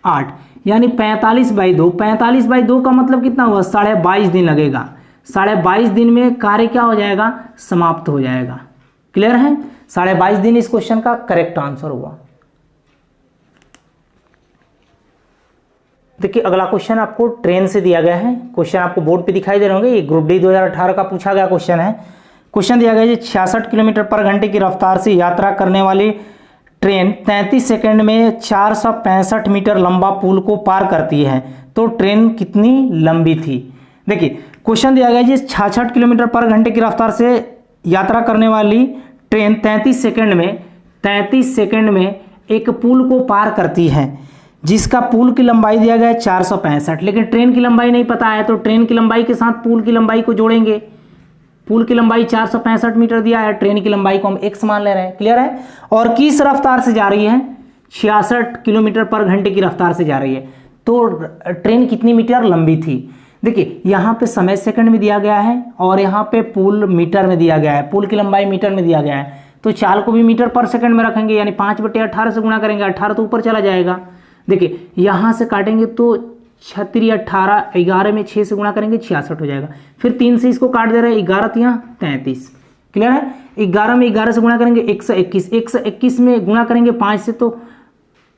8, यानी 45/2। 45/2 का मतलब कितना हुआ? 22.5 दिन लगेगा। 22.5 दिन में कार्य क्या हो जाएगा? समाप्त हो जाएगा। क्लियर है? 22.5 दिन इस क्वेश्चन का करेक्ट आंसर हुआ। देखिए अगला क्वेश्चन आपको ट्रेन से दिया गया है। क्वेश्चन आपको बोर्ड पे दिखाई दे रहे होंगे। ये ग्रुप डी 2018 का पूछा गया क्वेश्चन है। क्वेश्चन दिया गया है 66 किलोमीटर पर घंटे की रफ्तार से यात्रा करने वाली ट्रेन 33 सेकंड में 465 मीटर लंबा पुल को पार करती है, तो ट्रेन कितनी लंबी थी? देखिए क्वेश्चन दिया गया है 66 किलोमीटर पर घंटे की रफ्तार से यात्रा करने वाली ट्रेन 33 सेकंड में एक पुल को पार करती है, जिसका पुल की लंबाई दिया गया है 465, लेकिन ट्रेन की लंबाई नहीं पता है, तो ट्रेन की लंबाई के साथ पुल की लंबाई को जोड़ेंगे। पुल की लंबाई 465 मीटर दिया है, ट्रेन की लंबाई को हम x मान ले रहे हैं। क्लियर है? और किस रफ्तार से जा रही है? 66 किलोमीटर पर घंटे की रफ्तार से जा रही है, तो ट्रेन कितनी मीटर लंबी थी? देखिए यहाँ पे समय सेकंड में दिया गया है और यहाँ पे पुल मीटर में दिया गया है, पुल की लंबाई मीटर में दिया गया है, तो चाल को भी मीटर पर सेकंड में रखेंगे, यानी 5/18 से गुणा करेंगे, 18 तो ऊपर चला जाएगा। देखिए यहाँ से काटेंगे तो 36 18, 11 में 6 से गुणा करेंगे 66 हो जाएगा। फिर 3 से इसको काट दे रहे हैं, 11 3 33। क्लियर है? 11 में 11 से गुणा करेंगे 121, 121 में गुणा करेंगे 5 से, तो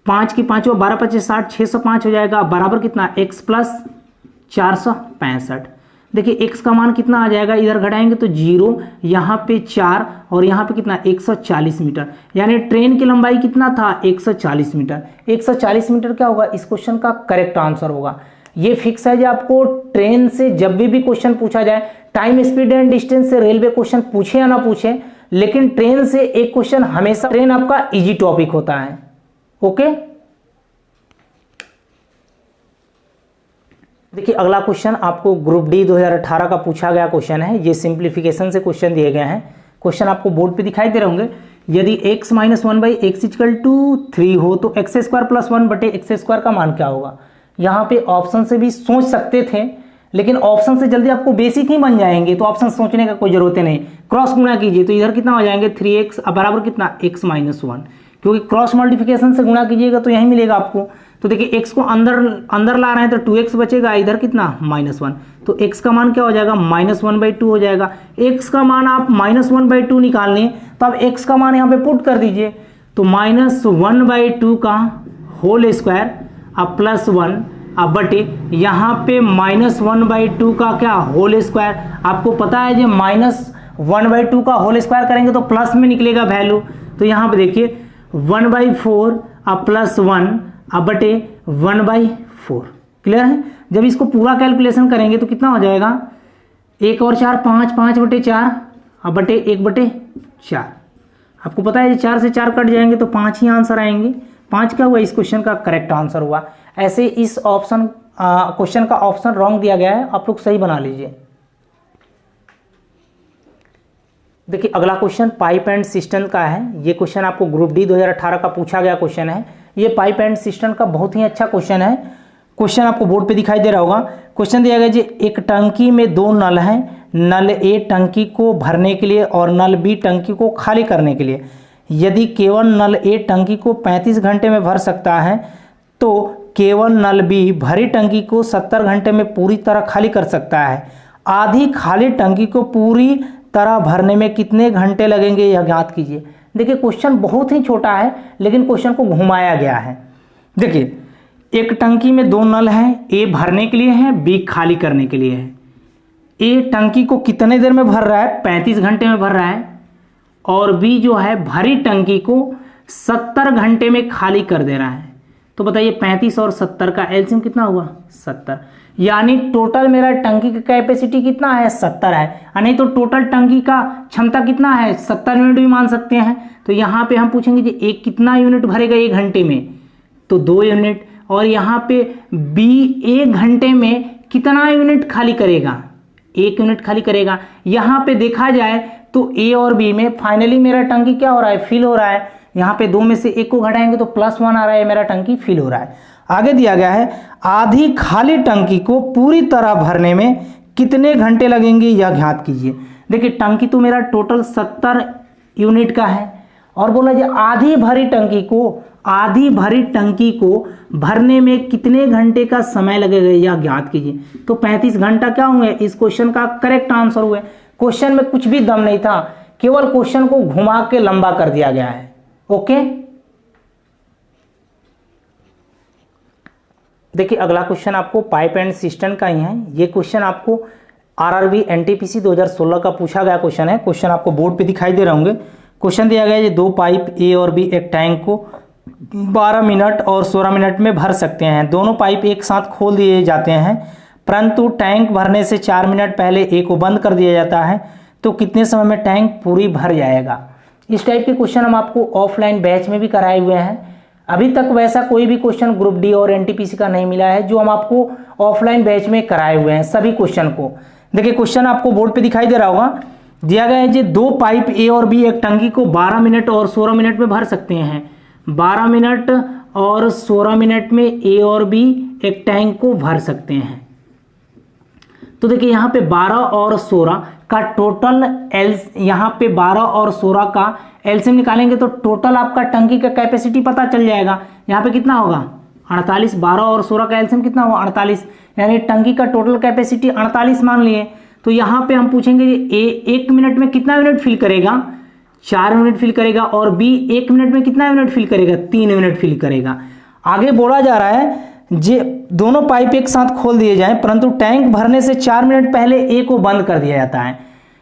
5 की 5 12 25 60, 605 हो जाएगा, बराबर कितना? x plus 465। देखिए x का मान कितना आ जाएगा? इधर घटाएंगे तो 0, यहाँ पे 4 और यहाँ पे कितना? 140 मीटर, यानी ट्रेन की लंबाई कितना था? 140 मीटर। 140 मीटर क्या होगा? इस क्वेश्चन का करेक्ट आंसर होगा। ये फिक्स है जो आपको ट्रेन से जब भी क्वेश्चन पूछा जाए, टाइम स्पीड एंड डिस्टेंस से रेलवे क्वेश्चन पूछे या ना पूछे, लेकिन ट्रेन से एक क्वेश्चन हमेशा, ट्रेन आपका इजी टॉपिक होता है। ओके, देखिए अगला क्वेश्चन आपको ग्रुप डी 2018 का पूछा गया क्वेश्चन है। ये सिंप्लीफिकेशन से क्वेश्चन दिए गए हैं। क्वेश्चन आपको बोर्ड पे दिखाई दे रहे होंगे। यदि x - 1/x = 3 हो तो x² + 1/x² का मान क्या होगा? यहाँ पे ऑप्शन से भी सोच सकते थे, लेकिन ऑप्शन से जल्दी आपको बेसिक ही बन जाएंगे, तो ऑप्शन सोचने का कोई जरूरत नहीं। क्रॉस गुणा कीजिए तो इधर कितना हो जाएंगे? 3x बराबर कितना? x - 1, क्योंकि क्रॉस मल्टीप्लिकेशन से गुणा कीजिएगा तो यही मिलेगा आपको। तो देखिए x को अंदर ला रहे हैं तो 2x बचेगा, इधर कितना? -1, तो x का मान क्या हो जाएगा? -1/2 हो जाएगा। x का मान आप -1/2 निकाल लें, तो आप x का मान यहाँ पे पुट कर दीजिए, तो -1/2 का होल स्क्वायर अब +1 अब बटे यहाँ पे -1/2 का क्या? Whole square. आपको पता है जो -1/2 का होल स्क्वायर करेंगे तो प्लस में निकलेगा वैल्यू, तो यहाँ पे देखिए 1/4 अब +1 अब बटे 1/4। क्लियर है? जब इसको पूरा कैलकुलेशन करेंगे तो कितना हो जाएगा? 1 और 4 5, 5/4 अब बटे 1/4। आपको पता है 4 से 4 कट जाएंगे तो 5 ही आंसर आएंगे। 5 क्या हुआ? इस क्वेश्चन का करेक्ट आंसर हुआ। ऐसे इस क्वेश्चन का ऑप्शन रॉन्ग दिया गया है, आप लोग सही बना लीजिए। देखिए अगला क्वेश्चन पाइप एंड सिस्टम का है। ये क्वेश्चन आपको ग्रुप डी 2018 का पूछा गया क्वेश्चन है। ये पाइप एंड सिस्टम का बहुत ही अच्छा क्वेश्चन है। क्वेश्चन आपको बोर्ड पे दिखाई दे रहा होगा। क्वेश्चन दिया गया जी, एक टंकी में 2 नल हैं। नल ए टंकी को भरने के लिए और नल बी टंकी को खाली करने के लिए। यदि केवल नल ए टंकी को 35 घंटे में भर सकता है, तो केवल नल बी भरी टंकी को 70 घंटे में पूरी तरह खाली कर सकता है। आधी खाली टंकी को पूरी तरह भरने में कितने घंटे लगेंगे, यह ज्ञात कीजिए। देखिए क्वेश्चन बहुत ही छोटा है, लेकिन क्वेश्चन को घुमाया गया है। देखिए एक टंकी में 2 नल हैं, ए भरने के लिए है, बी खाली करने के लिए है। ए टंकी को कितने देर में भर रहा है? 35 घंटे में भर रहा है, और बी जो है भरी टंकी को 70 घंटे में खाली कर दे रहा है। तो बताइए 35 और 70 का एलसीएम कितना हुआ? 70, यानी टोटल मेरा टंकी की कैपेसिटी कितना है? 70 है। नहीं तो टोटल टंकी का क्षमता कितना है? 70 यूनिट भी मान सकते हैं। तो यहाँ पे हम पूछेंगे जी एक कितना यूनिट भरेगा 1 घंटे में? तो 2 यूनिट। और यहाँ पे बी 1 घंटे में कितना यूनिट खाली करेगा? 1 यूनिट खाली करेगा। यहाँ पे देखा जाए तो ए और बी में फाइनली मेरा टंकी क्या हो रहा है? फिल हो रहा है। यहाँ पे 2 में से 1 को घटाएंगे तो +1 आ रहा है, मेरा टंकी फिल हो रहा है। आगे दिया गया है, आधी खाली टंकी को पूरी तरह भरने में कितने घंटे लगेंगे, यह ज्ञात कीजिए। देखिए टंकी तो मेरा टोटल 70 यूनिट का है। और बोला जी आधी भरी टंकी को भरने में कितने घंटे का समय लगेगा यह ज्ञात कीजिए। तो 35 घंटा क्या हुए, इस क्वेश्चन का करेक्ट आंसर हुए। क्वेश्चन में कुछ भी दम नहीं था, केवल क्वेश्चन को घुमा के लंबा कर दिया गया है। ओके, देखिए अगला क्वेश्चन आपको पाइप एंड सिस्टम का ही है। ये क्वेश्चन आपको आरआरबी एनटीपीसी 2016 का पूछा गया क्वेश्चन है। क्वेश्चन आपको बोर्ड पे दिखाई दे रहे होंगे। क्वेश्चन दिया गया है, ये दो पाइप ए और बी एक टैंक को 12 मिनट और 16 मिनट में भर सकते हैं। दोनों पाइप एक साथ खोल दिए जाते हैं, परंतु टैंक भरने से 4 मिनट पहले ए को बंद कर दिया जाता है, तो कितने समय में टैंक पूरी भर जाएगा। इस टाइप के क्वेश्चन हम आपको ऑफलाइन बैच में भी कराए हुए हैं। अभी तक वैसा कोई भी क्वेश्चन ग्रुप डी और एनटीपीसी का नहीं मिला है जो हम आपको ऑफलाइन बैच में कराए हुए हैं सभी क्वेश्चन को। देखिए क्वेश्चन आपको बोर्ड पे दिखाई दे रहा होगा। दिया गया है, दो पाइप ए और बी एक टंकी को 12 मिनट और 16 मिनट में भर सकते हैं। 12 मिनट और 16 मिनट में ए और बी एक टैंक को भर सकते हैं। तो देखिए यहाँ पे 12 और 16 का टोटल यहाँ पे 12 और 16 का एलसीएम निकालेंगे तो टोटल आपका टंकी का कैपेसिटी पता चल जाएगा। यहाँ पे कितना होगा 48, 12 और 16 का एलसीएम कितना हुआ 48, यानी टंकी का टोटल कैपेसिटी 48 मान लिए। तो यहाँ पे हम पूछेंगे ए 1 मिनट में कितना यूनिट फिल करेगा, 4 यूनिट फिल करेगा, और बी 1 मिनट में कितना यूनिट फिल करेगा, 3 यूनिट फिल करेगा। आगे बोला जा रहा है जे दोनों पाइप एक साथ खोल दिए जाएं, परंतु टैंक भरने से 4 मिनट पहले ए को बंद कर दिया जाता है।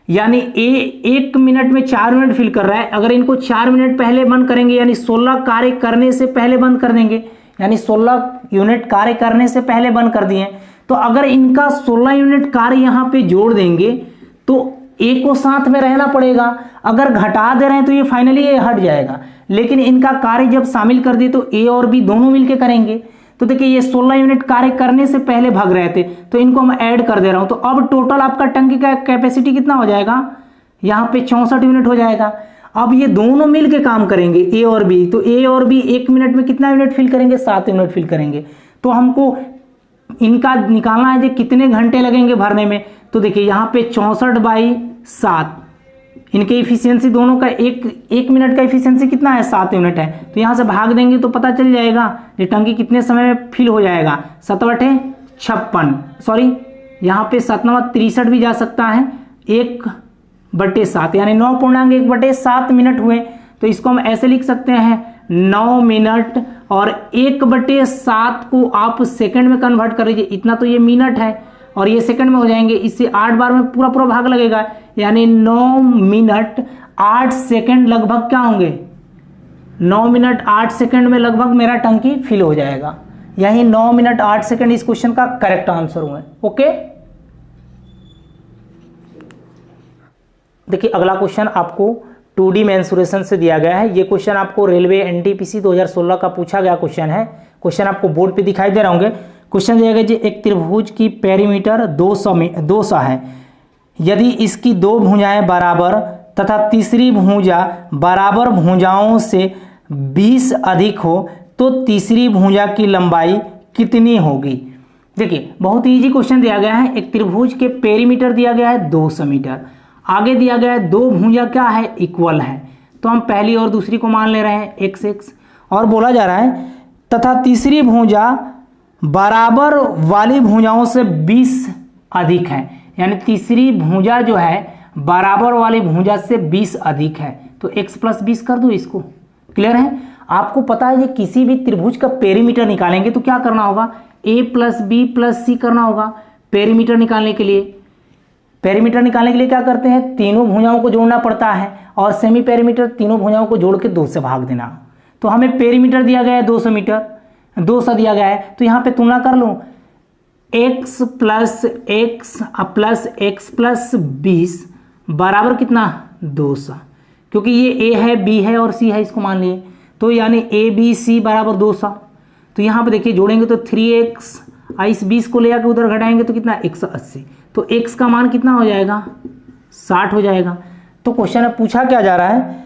यानी ए 1 मिनट में 4 यूनिट फिल कर रहा है, अगर इनको 4 मिनट पहले बंद करेंगे यानी 16 कार्य करने से पहले बंद कर देंगे, यानी 16 यूनिट कार्य करने से पहले बंद कर दिए। तो अगर इनका 16 यूनिट कार्य यहाँ पे जोड़ देंगे तो ए को साथ में रहना पड़ेगा। अगर घटा दे रहे हैं तो ये फाइनली ये हट जाएगा, लेकिन इनका कार्य जब शामिल कर दिए तो ए और बी दोनों मिलके करेंगे। तो देखिए ये 16 यूनिट कार्य करने से पहले भाग रहे थे, तो इनको हम ऐड कर दे रहा हूं। तो अब टोटल आपका टंकी का कैपेसिटी कितना हो जाएगा, यहाँ पे 64 यूनिट हो जाएगा। अब ये दोनों मिलके काम करेंगे ए और बी, तो ए और बी 1 मिनट में कितना यूनिट फिल करेंगे, 7 यूनिट फिल करेंगे। तो हमको इनका निकालना है जो कितने घंटे लगेंगे भरने में। तो देखिए यहाँ पे 64/7, इनके इफिशियंसी दोनों का एक मिनट का इफिशियंसी कितना है, 7 यूनिट है। तो यहाँ से भाग देंगे तो पता चल जाएगा ये टंकी कितने समय में फिल हो जाएगा। 7/56, सॉरी यहाँ पे 7×63 भी जा सकता है, 1/7 यानी 9.1/7 मिनट हुए। तो इसको हम ऐसे लिख सकते हैं 9 मिनट और 1/7 को आप सेकंड में कन्वर्ट कर लीजिए, इतना तो ये मिनट है और ये सेकंड में हो जाएंगे। इससे 8 बार में पूरा भाग लगेगा, यानी 9 मिनट 8 सेकंड लगभग क्या होंगे, 9 मिनट 8 सेकंड में लगभग मेरा टंकी फिल हो जाएगा। यही 9 मिनट 8 सेकंड इस क्वेश्चन का करेक्ट आंसर हुआ। ओके, देखिए अगला क्वेश्चन आपको 2D मेंसुरेशन से दिया गया है। ये क्वेश्चन आपको रेलवे एनटीपीसी 2016 का पूछा गया क्वेश्चन है। क्वेश्चन आपको बोर्ड पे दिखाई दे रहे होंगे। क्वेश्चन दिया गया जी एक त्रिभुज की पेरीमीटर 200 है। यदि इसकी 2 भुजाएं बराबर तथा तीसरी भुजा बराबर भुजाओं से 20 अधिक हो तो तीसरी भुजा की लंबाई कितनी होगी। देखिए बहुत इजी क्वेश्चन दिया गया है। एक त्रिभुज के पेरीमीटर दिया गया है 200 मीटर, आगे दिया गया है 2 भुजा क्या है, इक्वल है। तो हम पहली और दूसरी को मान ले रहे हैं x, और बोला जा रहा है तथा तीसरी भुजा बराबर वाली भुजाओं से 20 अधिक है, यानी तीसरी भुजा जो है बराबर वाली भुजा से 20 अधिक है। तो x + 20 कर दो इसको। क्लियर है। आपको पता है ये किसी भी त्रिभुज का पेरीमीटर निकालेंगे तो क्या करना होगा, a + b + c करना होगा। पेरीमीटर निकालने के लिए क्या करते हैं, तीनों भुजाओं को जोड़ना पड़ता है, और सेमी पेरीमीटर तीनों भुजाओं को जोड़ के 2 से भाग देना। तो हमें पेरीमीटर दिया गया है 200 मीटर, 200 दिया गया है। तो यहाँ पे तुलना कर लो, x + x + 20 बराबर कितना, 200, क्योंकि ये a है, b है और c है, इसको मान लिए। तो यानी a b c बराबर 200। तो यहाँ पे देखिए जोड़ेंगे तो 3x, इस 20 को ले आके उधर घटाएंगे तो कितना, 180। तो x का मान कितना हो जाएगा, 60 हो जाएगा। तो क्वेश्चन में पूछा क्या जा रहा है,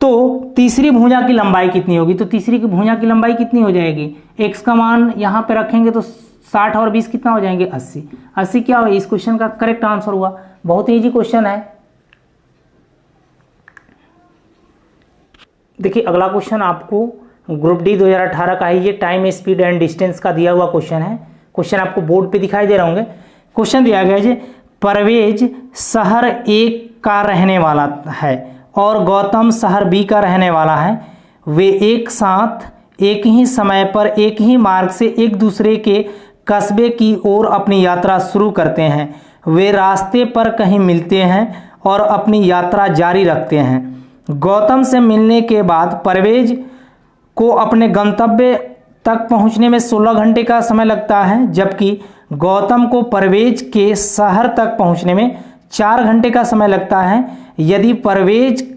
तो तीसरी भुजा की लंबाई कितनी होगी। तो तीसरी की भुजा की लंबाई कितनी हो जाएगी, x का मान यहाँ पे रखेंगे तो 60 और 20 कितना हो जाएंगे, 80। 80 क्या हुआ, इस क्वेश्चन का करेक्ट आंसर हुआ। बहुत ईजी क्वेश्चन है। देखिए अगला क्वेश्चन आपको ग्रुप डी 2018 का है। ये टाइम स्पीड एंड डिस्टेंस का दिया हुआ क्वेश्चन है। क्वेश्चन आपको बोर्ड पे दिखाई दे रहे होंगे। क्वेश्चन दिया गया है परवेज शहर ए का रहने वाला है और गौतम शहर बी का रहने वाला है। वे एक साथ एक ही समय पर एक ही मार्ग से एक दूसरे के कस्बे की ओर अपनी यात्रा शुरू करते हैं। वे रास्ते पर कहीं मिलते हैं और अपनी यात्रा जारी रखते हैं। गौतम से मिलने के बाद परवेज को अपने गंतव्य तक पहुंचने में 16 घंटे का समय लगता है, जबकि गौतम को परवेज के शहर तक पहुंचने में 4 घंटे का समय लगता है। यदि परवेज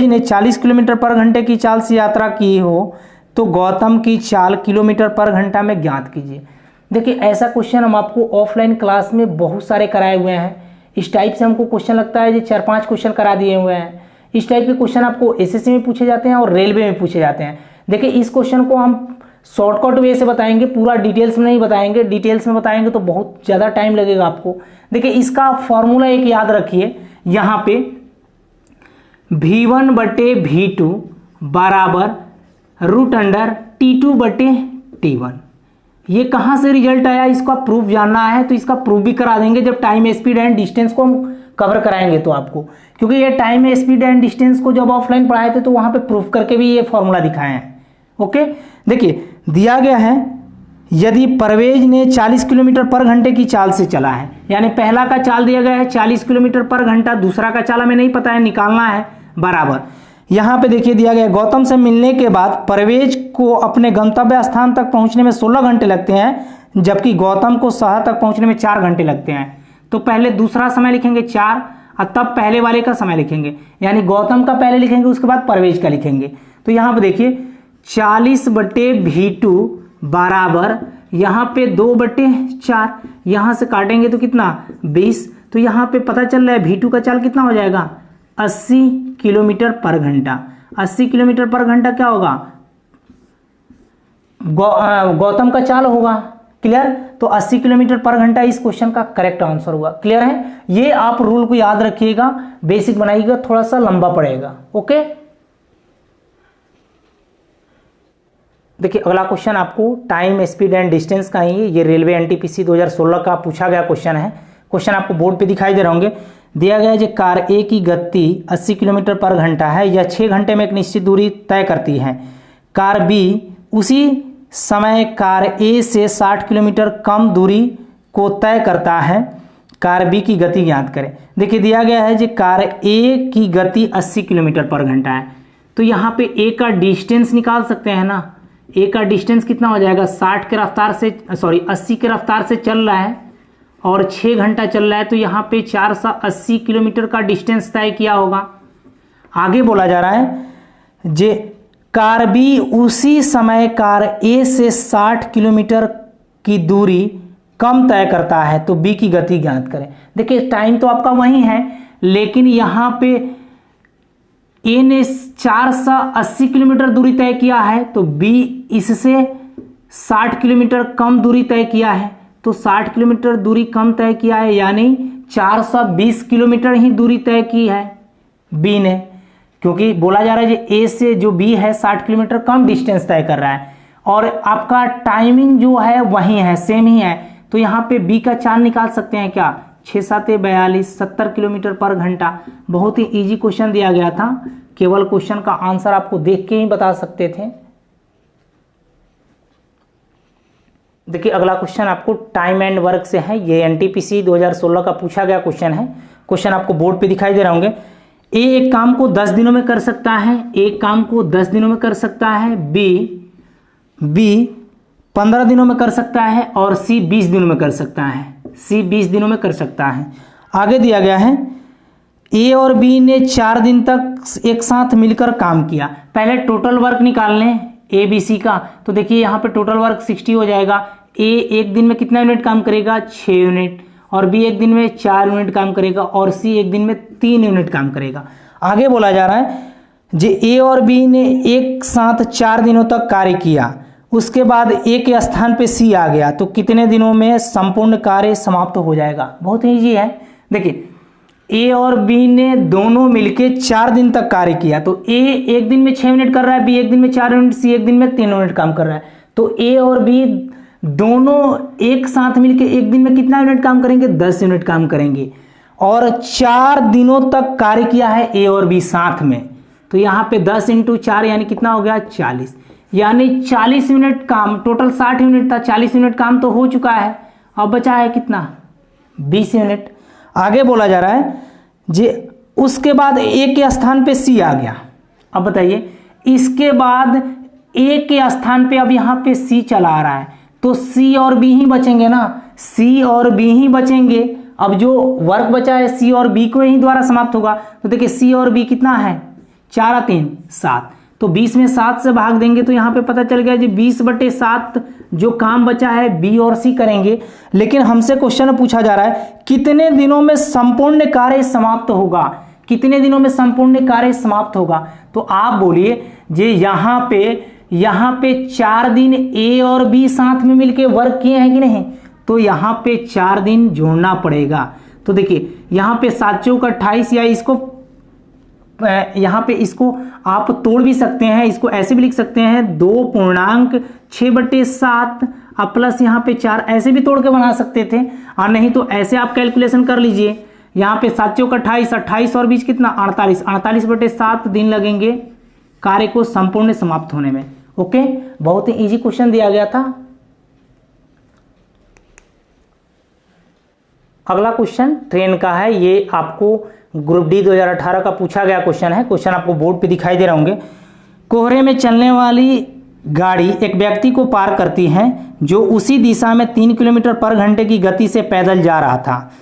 ने 40 किलोमीटर पर घंटे की चाल से यात्रा की हो तो गौतम की चाल किलोमीटर पर घंटा में ज्ञात कीजिए। देखिए ऐसा क्वेश्चन हम आपको ऑफलाइन क्लास में बहुत सारे कराए हुए हैं। इस टाइप से हमको क्वेश्चन लगता है 4-5 क्वेश्चन करा दिए हुए हैं। इस टाइप के क्वेश्चन आपको एसएससी में पूछे जाते हैं और रेलवे में पूछे जाते हैं। देखिए इस क्वेश्चन को हम शॉर्टकट वे से बताएंगे, पूरा डिटेल्स में नहीं बताएंगे। डिटेल्स में बताएंगे तो बहुत ज़्यादा टाइम लगेगा आपको। देखिए इसका फॉर्मूला एक याद रखिए, यहाँ पे V1/V2 बराबर √T2/T1। ये कहाँ से रिजल्ट आया, इसका प्रूफ जानना है तो इसका प्रूफ भी करा देंगे जब टाइम स्पीड एंड डिस्टेंस को हम कवर कराएंगे तो आपको, क्योंकि ये टाइम स्पीड एंड डिस्टेंस को जब ऑफलाइन पढ़ाए थे तो वहाँ पे प्रूफ करके भी ये फॉर्मूला दिखाए हैं। ओके, देखिए दिया गया है यदि परवेज ने 40 किलोमीटर पर घंटे की चाल से चला है, यानी पहला का चाल दिया गया है 40 किलोमीटर पर घंटा, दूसरा का चाल हमें नहीं पता है, निकालना है, बराबर यहाँ पे देखिए दिया गया गौतम से मिलने के बाद परवेज को अपने गंतव्य स्थान तक पहुंचने में 16 घंटे लगते हैं, जबकि गौतम को शहर तक पहुंचने में 4 घंटे लगते हैं। तो पहले दूसरा समय लिखेंगे 4 और तब पहले वाले का समय लिखेंगे, यानी गौतम का पहले लिखेंगे उसके बाद परवेज का लिखेंगे। तो यहाँ पे देखिए 40/V2 बराबर यहाँ पे 2/4, यहाँ से काटेंगे तो कितना 20। तो यहाँ पे पता चल रहा है V2 का चाल कितना हो जाएगा 80 किलोमीटर पर घंटा। 80 किलोमीटर पर घंटा क्या होगा, गौतम का चाल होगा। क्लियर, तो 80 किलोमीटर पर घंटा इस क्वेश्चन का करेक्ट आंसर होगा। क्लियर है, ये आप रूल को याद रखिएगा, बेसिक बनाइएगा, थोड़ा सा लंबा पड़ेगा। ओके, देखिए अगला क्वेश्चन आपको टाइम स्पीड एंड डिस्टेंस का ही है। ये रेलवे एनटीपीसी 2016 का पूछा गया क्वेश्चन है। क्वेश्चन आपको बोर्ड पे दिखाई दे रहे होंगे। दिया गया है जो कार ए की गति 80 किलोमीटर पर घंटा है, यह 6 घंटे में एक निश्चित दूरी तय करती है। कार बी उसी समय कार ए से 60 किलोमीटर कम दूरी को तय करता है। कार बी की गति ज्ञात करें। देखिए दिया गया है जो कार ए की गति 80 किलोमीटर पर घंटा है, तो यहाँ पे ए का डिस्टेंस निकाल सकते हैं ना। ए का डिस्टेंस कितना हो जाएगा, 80 के रफ्तार से चल रहा है और 6 घंटा चल रहा है, तो यहाँ पे 480 किलोमीटर का डिस्टेंस तय किया होगा। आगे बोला जा रहा है जे कार बी उसी समय कार ए से 60 किलोमीटर की दूरी कम तय करता है, तो बी की गति ज्ञात करें। देखिए टाइम तो आपका वही है, लेकिन यहाँ पे ए ने 480 किलोमीटर दूरी तय किया है, तो बी इससे 60 किलोमीटर कम दूरी तय किया है। तो 60 किलोमीटर दूरी कम तय किया है, यानी 420 किलोमीटर ही दूरी तय की है बी ने, क्योंकि बोला जा रहा है कि ए से जो बी है 60 किलोमीटर कम डिस्टेंस तय कर रहा है और आपका टाइमिंग जो है वही है, सेम ही है। तो यहाँ पे बी का चाल निकाल सकते हैं क्या, 6×7=42, 70 किलोमीटर पर घंटा। बहुत ही इजी क्वेश्चन दिया गया था, केवल क्वेश्चन का आंसर आपको देख के ही बता सकते थे। देखिए अगला क्वेश्चन आपको टाइम एंड वर्क से है। ये एनटीपीसी 2016 का पूछा गया क्वेश्चन है। क्वेश्चन आपको बोर्ड पे दिखाई दे रहे होंगे। ए एक काम को 10 दिनों में कर सकता है, एक काम को 10 दिनों में कर सकता है, बी 15 दिनों में कर सकता है और सी 20 दिनों में कर सकता है। सी 20 दिनों में कर सकता है। आगे दिया गया है ए और बी ने 4 दिन तक एक साथ मिलकर काम किया। पहले टोटल वर्क निकाल लें ए बी सी का, तो देखिए यहाँ पे टोटल वर्क 60 हो जाएगा। ए एक दिन में कितना यूनिट काम करेगा, 6 यूनिट, और बी एक दिन में 4 यूनिट काम करेगा और सी एक दिन में 3 यूनिट काम करेगा। आगे बोला जा रहा है जे ए और बी ने एक साथ 4 दिनों तक कार्य किया, उसके बाद ए के स्थान पे सी आ गया, तो कितने दिनों में संपूर्ण कार्य समाप्त हो जाएगा। बहुत ही ईजी है। देखिए ए और बी ने दोनों मिलके 4 दिन तक कार्य किया, तो ए एक दिन में 6 मिनट कर रहा है, बी एक दिन में 4 मिनट, सी एक दिन में 3 मिनट काम कर रहा है। तो ए और बी दोनों एक साथ मिलके एक दिन में कितना यूनिट काम करेंगे? 10 यूनिट काम करेंगे, और 4 दिनों तक कार्य किया है ए और बी साथ में। तो यहाँ पे 10 × 4 यानी कितना हो गया? 40, यानी 40 यूनिट काम, टोटल 60 यूनिट था, 40 यूनिट काम तो हो चुका है, अब बचा है कितना? 20 यूनिट। आगे बोला जा रहा है जी, उसके बाद ए के स्थान पे सी आ गया। अब बताइए, इसके बाद ए के स्थान पे अब यहाँ पे सी चला आ रहा है, तो सी और बी ही बचेंगे ना, सी और बी ही बचेंगे। अब जो वर्क बचा है सी और बी को ही द्वारा समाप्त होगा। तो देखिए सी और बी कितना है? 4 × 3 7, तो 20 में 7 से भाग देंगे तो यहाँ पे पता चल गया जी 20/7 जो काम बचा है बी और सी करेंगे। लेकिन हमसे क्वेश्चन पूछा जा रहा है कितने दिनों में संपूर्ण कार्य समाप्त होगा? कितने दिनों में संपूर्ण कार्य समाप्त होगा? तो आप बोलिए जी, यहाँ पे 4 दिन ए और बी साथ में मिलके वर्क किए हैं कि नहीं? तो यहाँ पे 4 दिन जोड़ना पड़ेगा। तो देखिए यहाँ पे 7 × 28, या इसको यहाँ पे इसको आप तोड़ भी सकते हैं, इसको ऐसे भी लिख सकते हैं 2.6/7 प्लस यहाँ पे 4, ऐसे भी तोड़ के बना सकते थे, और नहीं तो ऐसे आप कैलकुलेशन कर लीजिए। यहाँ पे 7 × 28, 28 और 20 कितना? 48, 48/7 दिन लगेंगे कार्य को संपूर्ण समाप्त होने में। ओके, बहुत ही इजी क्वेश्चन दिया गया था। अगला क्वेश्चन ट्रेन का है, ये आपको ग्रुप डी 2018 का पूछा गया क्वेश्चन है। क्वेश्चन आपको बोर्ड पे दिखाई दे रहे होंगे। कोहरे में चलने वाली गाड़ी एक व्यक्ति को पार करती है जो उसी दिशा में 3 किलोमीटर/घंटे की गति से पैदल जा रहा था।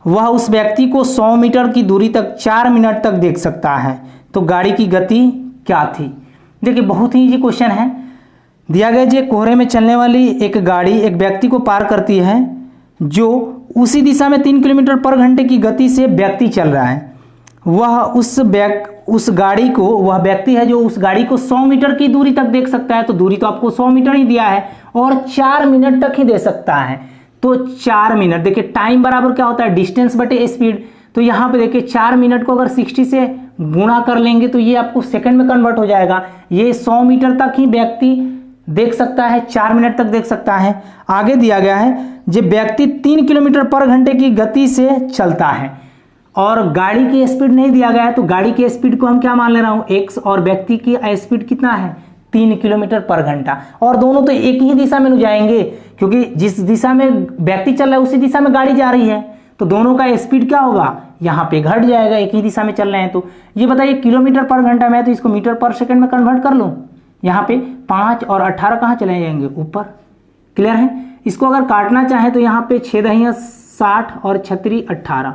वह उस व्यक्ति को 100 मीटर की दूरी तक 4 मिनट तक देख सकता है, तो गाड़ी की गति क्या थी? देखिए बहुत ही इजी क्वेश्चन है। दिया गया जी, कोहरे में चलने वाली एक गाड़ी एक व्यक्ति को पार करती है जो उसी दिशा में 3 किलोमीटर/घंटे की गति से व्यक्ति चल रहा है। वह व्यक्ति है जो उस गाड़ी को 100 मीटर की दूरी तक देख सकता है, तो दूरी तो आपको 100 मीटर ही दिया है, और 4 मिनट तक ही दे सकता है। तो 4 मिनट, देखिए टाइम बराबर क्या होता है? डिस्टेंस बटे स्पीड। तो यहाँ पे देखिए 4 मिनट को अगर 60 से गुणा कर लेंगे तो ये आपको सेकंड में कन्वर्ट हो जाएगा। ये 100 मीटर तक ही व्यक्ति देख सकता है, 4 मिनट तक देख सकता है। आगे दिया गया है, जब व्यक्ति 3 किलोमीटर/घंटे की गति से चलता है और गाड़ी की स्पीड नहीं दिया गया है, तो गाड़ी की स्पीड को हम क्या मान ले रहा हूँ? x, और व्यक्ति की स्पीड कितना है? 3 किलोमीटर/घंटा, और दोनों तो एक ही दिशा में जाएंगे, क्योंकि जिस दिशा में व्यक्ति चल रहा है उसी दिशा में गाड़ी जा रही है, तो दोनों का स्पीड क्या होगा? यहाँ पे घट जाएगा, एक ही दिशा में चल रहे हैं। तो ये बताइए किलोमीटर/घंटा में, तो इसको मीटर/सेकंड में कन्वर्ट कर लो। यहाँ पे 5 और 18 कहाँ चले जाएंगे? ऊपर। क्लियर है? इसको अगर काटना चाहे तो यहाँ पे 6 × 60 और 36 18,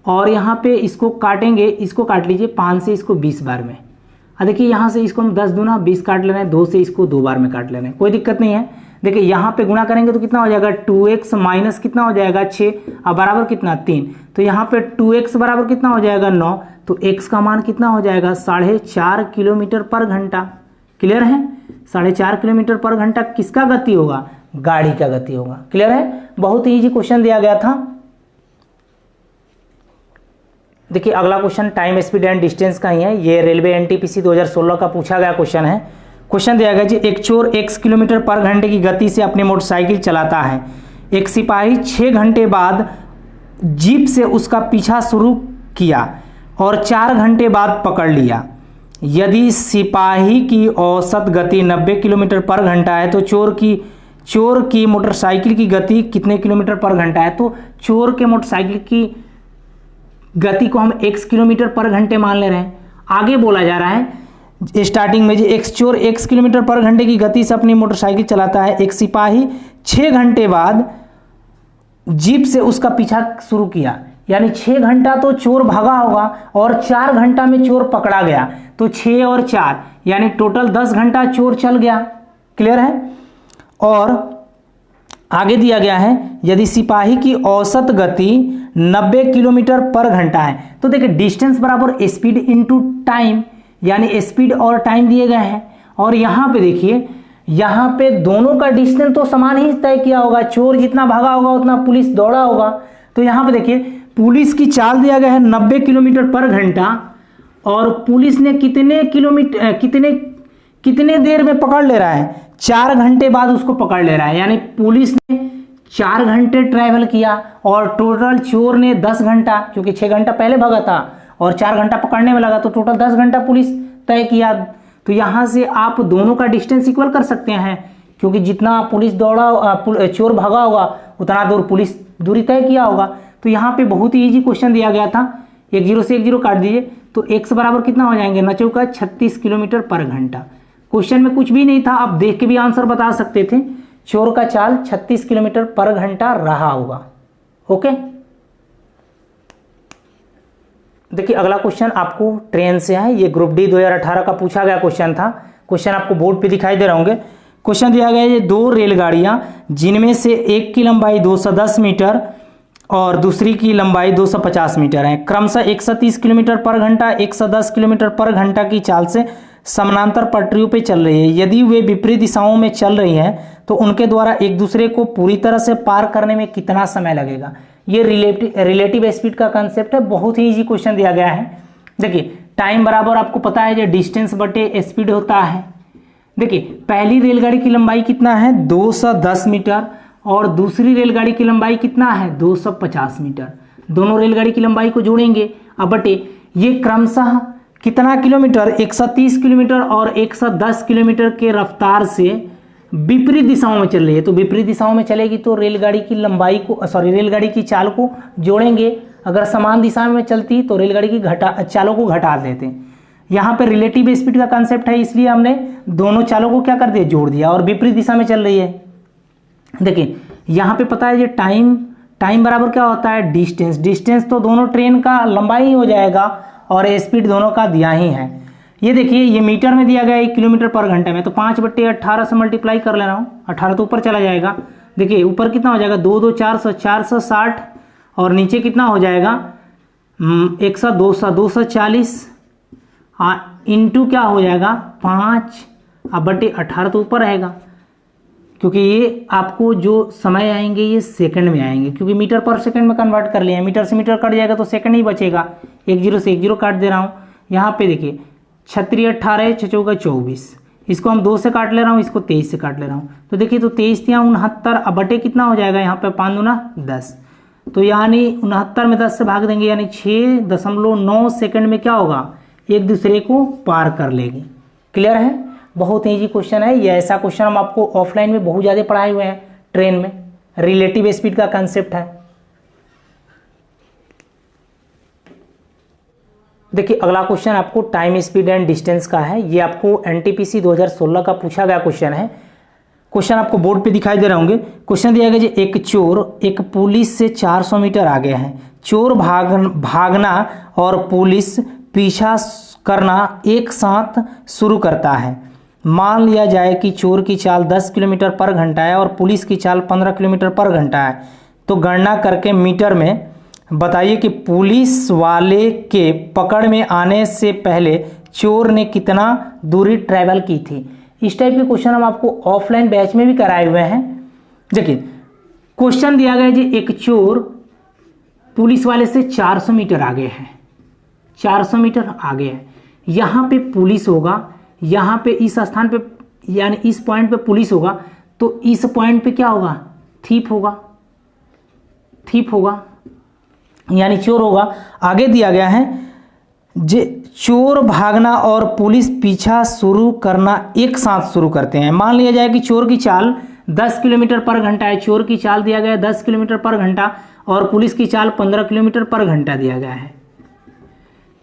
और यहाँ पे इसको काटेंगे, इसको काट लीजिए 5 से इसको 20 बार में। देखिए यहाँ से इसको हम 10 दूना 20 काट ले रहे हैं, 2 से इसको 2 बार में काट ले रहे हैं, कोई दिक्कत नहीं है। देखिए यहाँ पे गुणा करेंगे तो कितना हो जाएगा? 2x माइनस कितना हो जाएगा? 6, और बराबर कितना? 3। तो यहाँ पे 2x बराबर कितना हो जाएगा? 9। तो x का मान कितना हो जाएगा? 4.5 किलोमीटर/घंटा। क्लियर है? 4.5 किलोमीटर/घंटा किसका गति होगा? गाड़ी का गति होगा। क्लियर है? बहुत ही इजी क्वेश्चन दिया गया था। देखिए अगला question time, speed and distance का ही है। ये रेलवे एनटीपीसी 2016 का पूछा गया क्वेश्चन है। क्वेश्चन दिया गया जी, एक चोर x किलोमीटर/घंटे की गति से अपनी मोटरसाइकिल चलाता है। एक सिपाही 6 घंटे बाद जीप से उसका पीछा शुरू किया और 4 घंटे बाद पकड़ लिया। यदि सिपाही की औसत गति 90 किलोमीटर/घंटा है तो चोर की मोटरसाइकिल की गति कितने किलोमीटर/घंटा है? तो चोर के मोटरसाइकिल की गति को हम x किलोमीटर/घंटे मान ले रहे हैं। आगे बोला जा रहा है स्टार्टिंग में जी, एक चोर x किलोमीटर/घंटे की गति से अपनी मोटरसाइकिल चलाता है। एक सिपाही 6 घंटे बाद जीप से उसका पीछा शुरू किया, यानी 6 घंटा तो चोर भागा होगा और 4 घंटा में चोर पकड़ा गया, तो 6 और 4 यानी टोटल 10 घंटा चोर चल गया। क्लियर है? और आगे दिया गया है, यदि सिपाही की औसत गति 90 किलोमीटर/घंटा है, तो देखिए डिस्टेंस बराबर स्पीड इनटू टाइम, यानी स्पीड और टाइम दिए गए हैं। और यहाँ पे देखिए, यहाँ पे दोनों का डिस्टेंस तो समान ही तय किया होगा, चोर जितना भागा होगा उतना पुलिस दौड़ा होगा। तो यहाँ पे देखिए पुलिस की चाल दिया गया है 90 किलोमीटर पर घंटा और पुलिस ने कितने देर में पकड़ ले रहा है, 4 घंटे बाद उसको पकड़ ले रहा है। यानी पुलिस ने 4 घंटे ट्रैवल किया और टोटल चोर ने 10 घंटा, क्योंकि 6 घंटा पहले भागा था और 4 घंटा पकड़ने में लगा, तो टोटल 10 घंटा पुलिस तय किया। तो यहां से आप दोनों का डिस्टेंस इक्वल कर सकते हैं, क्योंकि जितना पुलिस दौड़ा चोर भागा होगा उतना दूर पुलिस दूरी तय किया होगा। तो यहाँ पे बहुत ही इजी क्वेश्चन दिया गया था। 1 0 से 1 0 काट दीजिए तो x बराबर कितना हो जाएंगे, न चौका 36 किलोमीटर पर घंटा। क्वेश्चन में कुछ भी नहीं था, आप देख के भी आंसर बता सकते थे। चोर का चाल 36 किलोमीटर पर घंटा रहा होगा। ओके, देखिए अगला क्वेश्चन आपको ट्रेन से है। ये ग्रुप डी 2018 का पूछा गया क्वेश्चन था। क्वेश्चन आपको बोर्ड पे दिखाई दे रहे होंगे। क्वेश्चन दिया गया है, ये 2 रेलगाड़ियां जिनमें से एक की लंबाई 210 मीटर और दूसरी की लंबाई 250 मीटर है, क्रमशः 130 किलोमीटर पर घंटा 110 किलोमीटर पर घंटा की चाल से समानांतर पटरियों पे चल रही है। यदि वे विपरीत दिशाओं में चल रही हैं तो उनके द्वारा एक दूसरे को पूरी तरह से पार करने में कितना समय लगेगा। ये रिलेटिव स्पीड का कंसेप्ट है। बहुत ही इजी क्वेश्चन दिया गया है। देखिए टाइम बराबर आपको पता है जो डिस्टेंस बटे स्पीड होता है। देखिए पहली रेलगाड़ी की लंबाई कितना है, 210 मीटर और दूसरी रेलगाड़ी की लंबाई कितना है, 250 मीटर। दोनों रेलगाड़ी की लंबाई को जोड़ेंगे अब बटे ये क्रमशः कितना किलोमीटर, 130 किलोमीटर और 110 किलोमीटर के रफ्तार से विपरीत दिशाओं में चल रही है। तो विपरीत दिशाओं में चलेगी तो रेलगाड़ी की लंबाई को रेलगाड़ी की चाल को जोड़ेंगे। अगर समान दिशा में चलती तो रेलगाड़ी की चालों को घटा देते हैं। यहाँ पे रिलेटिव स्पीड का कंसेप्ट है, इसलिए हमने दोनों चालों को क्या कर दिया, जोड़ दिया और विपरीत दिशा में चल रही है। देखिए यहाँ पे पता है ये टाइम बराबर क्या होता है, डिस्टेंस तो दोनों ट्रेन का लंबाई ही हो जाएगा और स्पीड दोनों का दिया ही है। ये देखिए ये मीटर में दिया गया है 1 किलोमीटर पर घंटे में, तो 5/18 से मल्टीप्लाई कर ले रहा हूँ। 18 तो ऊपर चला जाएगा। देखिए ऊपर कितना हो जाएगा, 2 2 400 460 और नीचे कितना हो जाएगा 100 240 इंटू क्या हो जाएगा 5/18 तो ऊपर रहेगा, क्योंकि ये आपको जो समय आएंगे ये सेकंड में आएंगे, क्योंकि मीटर पर सेकंड में कन्वर्ट कर लिया है। मीटर से मीटर कट जाएगा तो सेकंड ही बचेगा। 1 0 से 1 0 काट दे रहा हूँ। यहाँ पे देखिए 36 18 6 चौका 24, इसको हम 2 से काट ले रहा हूँ, इसको 23 से काट ले रहा हूँ। तो देखिए तो 23 या 69 अब बटे कितना हो जाएगा, यहाँ पे 5 दूना 10, तो यानी 69 में 10 से भाग देंगे, यानी 6.9 सेकंड में क्या होगा, एक दूसरे को पार कर लेगी। क्लियर है, बहुत ईजी क्वेश्चन है ये। ऐसा क्वेश्चन हम आपको ऑफलाइन में बहुत ज़्यादा पढ़ाए हुए हैं ट्रेन में। रिलेटिव स्पीड का कंसेप्ट है। देखिए अगला क्वेश्चन आपको टाइम स्पीड एंड डिस्टेंस का है। ये आपको एनटीपीसी 2016 का पूछा गया क्वेश्चन है। क्वेश्चन आपको बोर्ड पे दिखाई दे रहे होंगे। क्वेश्चन दिया गया एक चोर एक पुलिस से 400 मीटर आगे है। चोर भागना और पुलिस पीछा करना एक साथ शुरू करता है। मान लिया जाए कि चोर की चाल 10 किलोमीटर पर घंटा है और पुलिस की चाल 15 किलोमीटर पर घंटा है। तो गणना करके मीटर में बताइए कि पुलिस वाले के पकड़ में आने से पहले चोर ने कितना दूरी ट्रैवल की थी। इस टाइप के क्वेश्चन हम आपको ऑफलाइन बैच में भी कराए हुए हैं। देखिए क्वेश्चन दिया गया जी एक चोर पुलिस वाले से 400 मीटर आगे है, 400 मीटर आगे है। यहाँ पे पुलिस होगा, यहाँ पे इस स्थान पे यानी इस पॉइंट पे पुलिस होगा, तो इस पॉइंट पे क्या होगा, थीप होगा यानी चोर होगा। आगे दिया गया है जे चोर भागना और पुलिस पीछा शुरू करना एक साथ शुरू करते हैं। मान लिया जाए कि चोर की चाल 10 किलोमीटर पर घंटा है। चोर की चाल दिया गया है 10 किलोमीटर पर घंटा और पुलिस की चाल 15 किलोमीटर पर घंटा दिया गया है।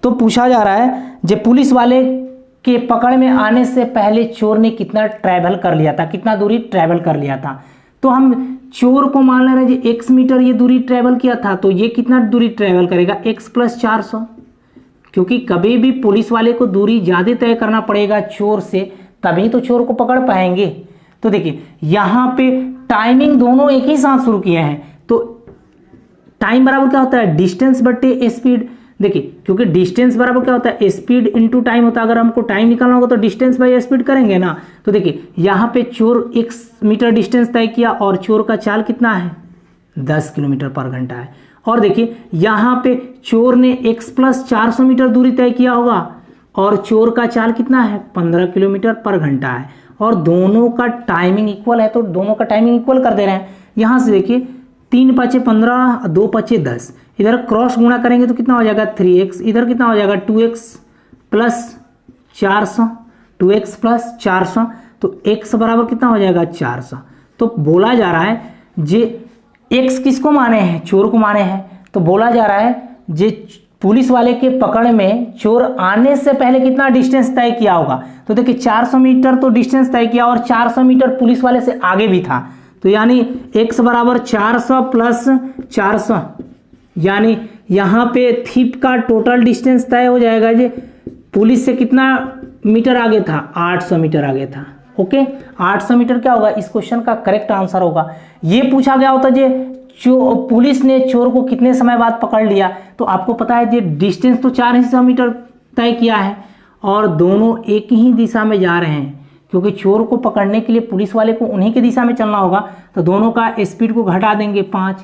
तो पूछा जा रहा है जे पुलिस वाले के पकड़ में आने से पहले चोर ने कितना ट्रैवल कर लिया था, कितना दूरी ट्रैवल कर लिया था। तो हम चोर को मान ले रहे हैं जी x मीटर ये दूरी ट्रैवल किया था, तो ये कितना दूरी ट्रैवल करेगा x + 400, क्योंकि कभी भी पुलिस वाले को दूरी ज़्यादा तय करना पड़ेगा चोर से, तभी तो चोर को पकड़ पाएंगे। तो देखिए यहाँ पे टाइमिंग दोनों एक ही साथ शुरू किए हैं, तो टाइम बराबर क्या होता है, डिस्टेंस बटे स्पीड। देखिए क्योंकि डिस्टेंस बराबर क्या होता है, स्पीड इनटू टाइम होता है। अगर हमको टाइम निकालना होगा तो डिस्टेंस बाय स्पीड करेंगे ना। तो देखिए यहाँ पे चोर 1 मीटर डिस्टेंस तय किया और चोर का चाल कितना है 10 किलोमीटर पर घंटा है, और देखिए यहाँ पे चोर ने x प्लस 400 मीटर दूरी तय किया होगा और चोर का चाल कितना है 15 किलोमीटर पर घंटा है और दोनों का टाइमिंग इक्वल है, तो दोनों का टाइमिंग इक्वल कर दे रहे हैं। यहाँ से देखिए 3 × 5 = 15, 2 × 5 = 10, इधर क्रॉस गुणा करेंगे तो कितना हो जाएगा 3x, इधर कितना हो जाएगा 2x प्लस 400, 2x प्लस 400, तो x बराबर कितना हो जाएगा 400। तो बोला जा रहा है जे x किसको माने हैं, चोर को माने हैं, तो बोला जा रहा है जे पुलिस वाले के पकड़ में चोर आने से पहले कितना डिस्टेंस तय किया होगा। तो देखिए 400 मीटर तो डिस्टेंस तय किया और 400 मीटर पुलिस वाले से आगे भी था, तो यानी x बराबर 400 प्लस 400, यानी यहाँ पे थीप का टोटल डिस्टेंस तय हो जाएगा जे पुलिस से कितना मीटर आगे था 800 मीटर आगे था। ओके 800 मीटर क्या होगा, इस क्वेश्चन का करेक्ट आंसर होगा। ये पूछा गया होता जे पुलिस ने चोर को कितने समय बाद पकड़ लिया, तो आपको पता है ये डिस्टेंस तो 400 मीटर तय किया है और दोनों एक ही दिशा में जा रहे हैं, क्योंकि चोर को पकड़ने के लिए पुलिस वाले को उन्हीं की दिशा में चलना होगा, तो दोनों का स्पीड को घटा देंगे 5।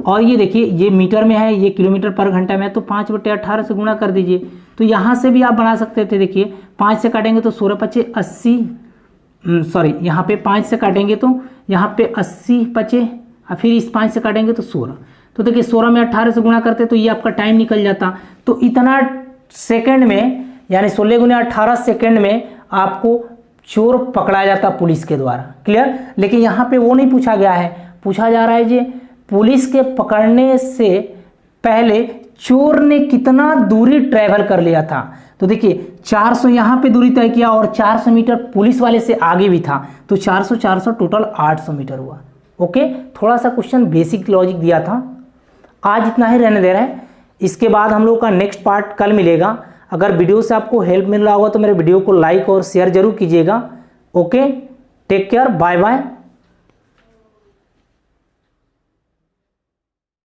और ये देखिए ये मीटर में है, ये किलोमीटर पर घंटा में है, तो 5/18 से गुणा कर दीजिए। तो यहाँ से भी आप बना सकते थे, देखिए 5 से काटेंगे तो 16 × 5 = 80, सॉरी यहाँ पे 5 से काटेंगे तो यहाँ पे 80 बचे और फिर इस 5 से काटेंगे तो 16, तो देखिए 16 में 18 से गुणा करते तो ये आपका टाइम निकल जाता। तो इतना सेकंड में यानी 16 × 18 सेकंड में आपको चोर पकड़ा जाता पुलिस के द्वारा। क्लियर। लेकिन यहाँ पे वो नहीं पूछा गया है, पूछा जा रहा है जी पुलिस के पकड़ने से पहले चोर ने कितना दूरी ट्रेवल कर लिया था। तो देखिए 400 यहाँ पे दूरी तय किया और 400 मीटर पुलिस वाले से आगे भी था, तो 400 400 टोटल 800 मीटर हुआ। ओके, थोड़ा सा क्वेश्चन बेसिक लॉजिक दिया था। आज इतना ही रहने दे रहे हैं, इसके बाद हम लोग का नेक्स्ट पार्ट कल मिलेगा। अगर वीडियो से आपको हेल्प मिल रहा होगा तो मेरे वीडियो को लाइक और शेयर जरूर कीजिएगा। Okay, take care, bye bye.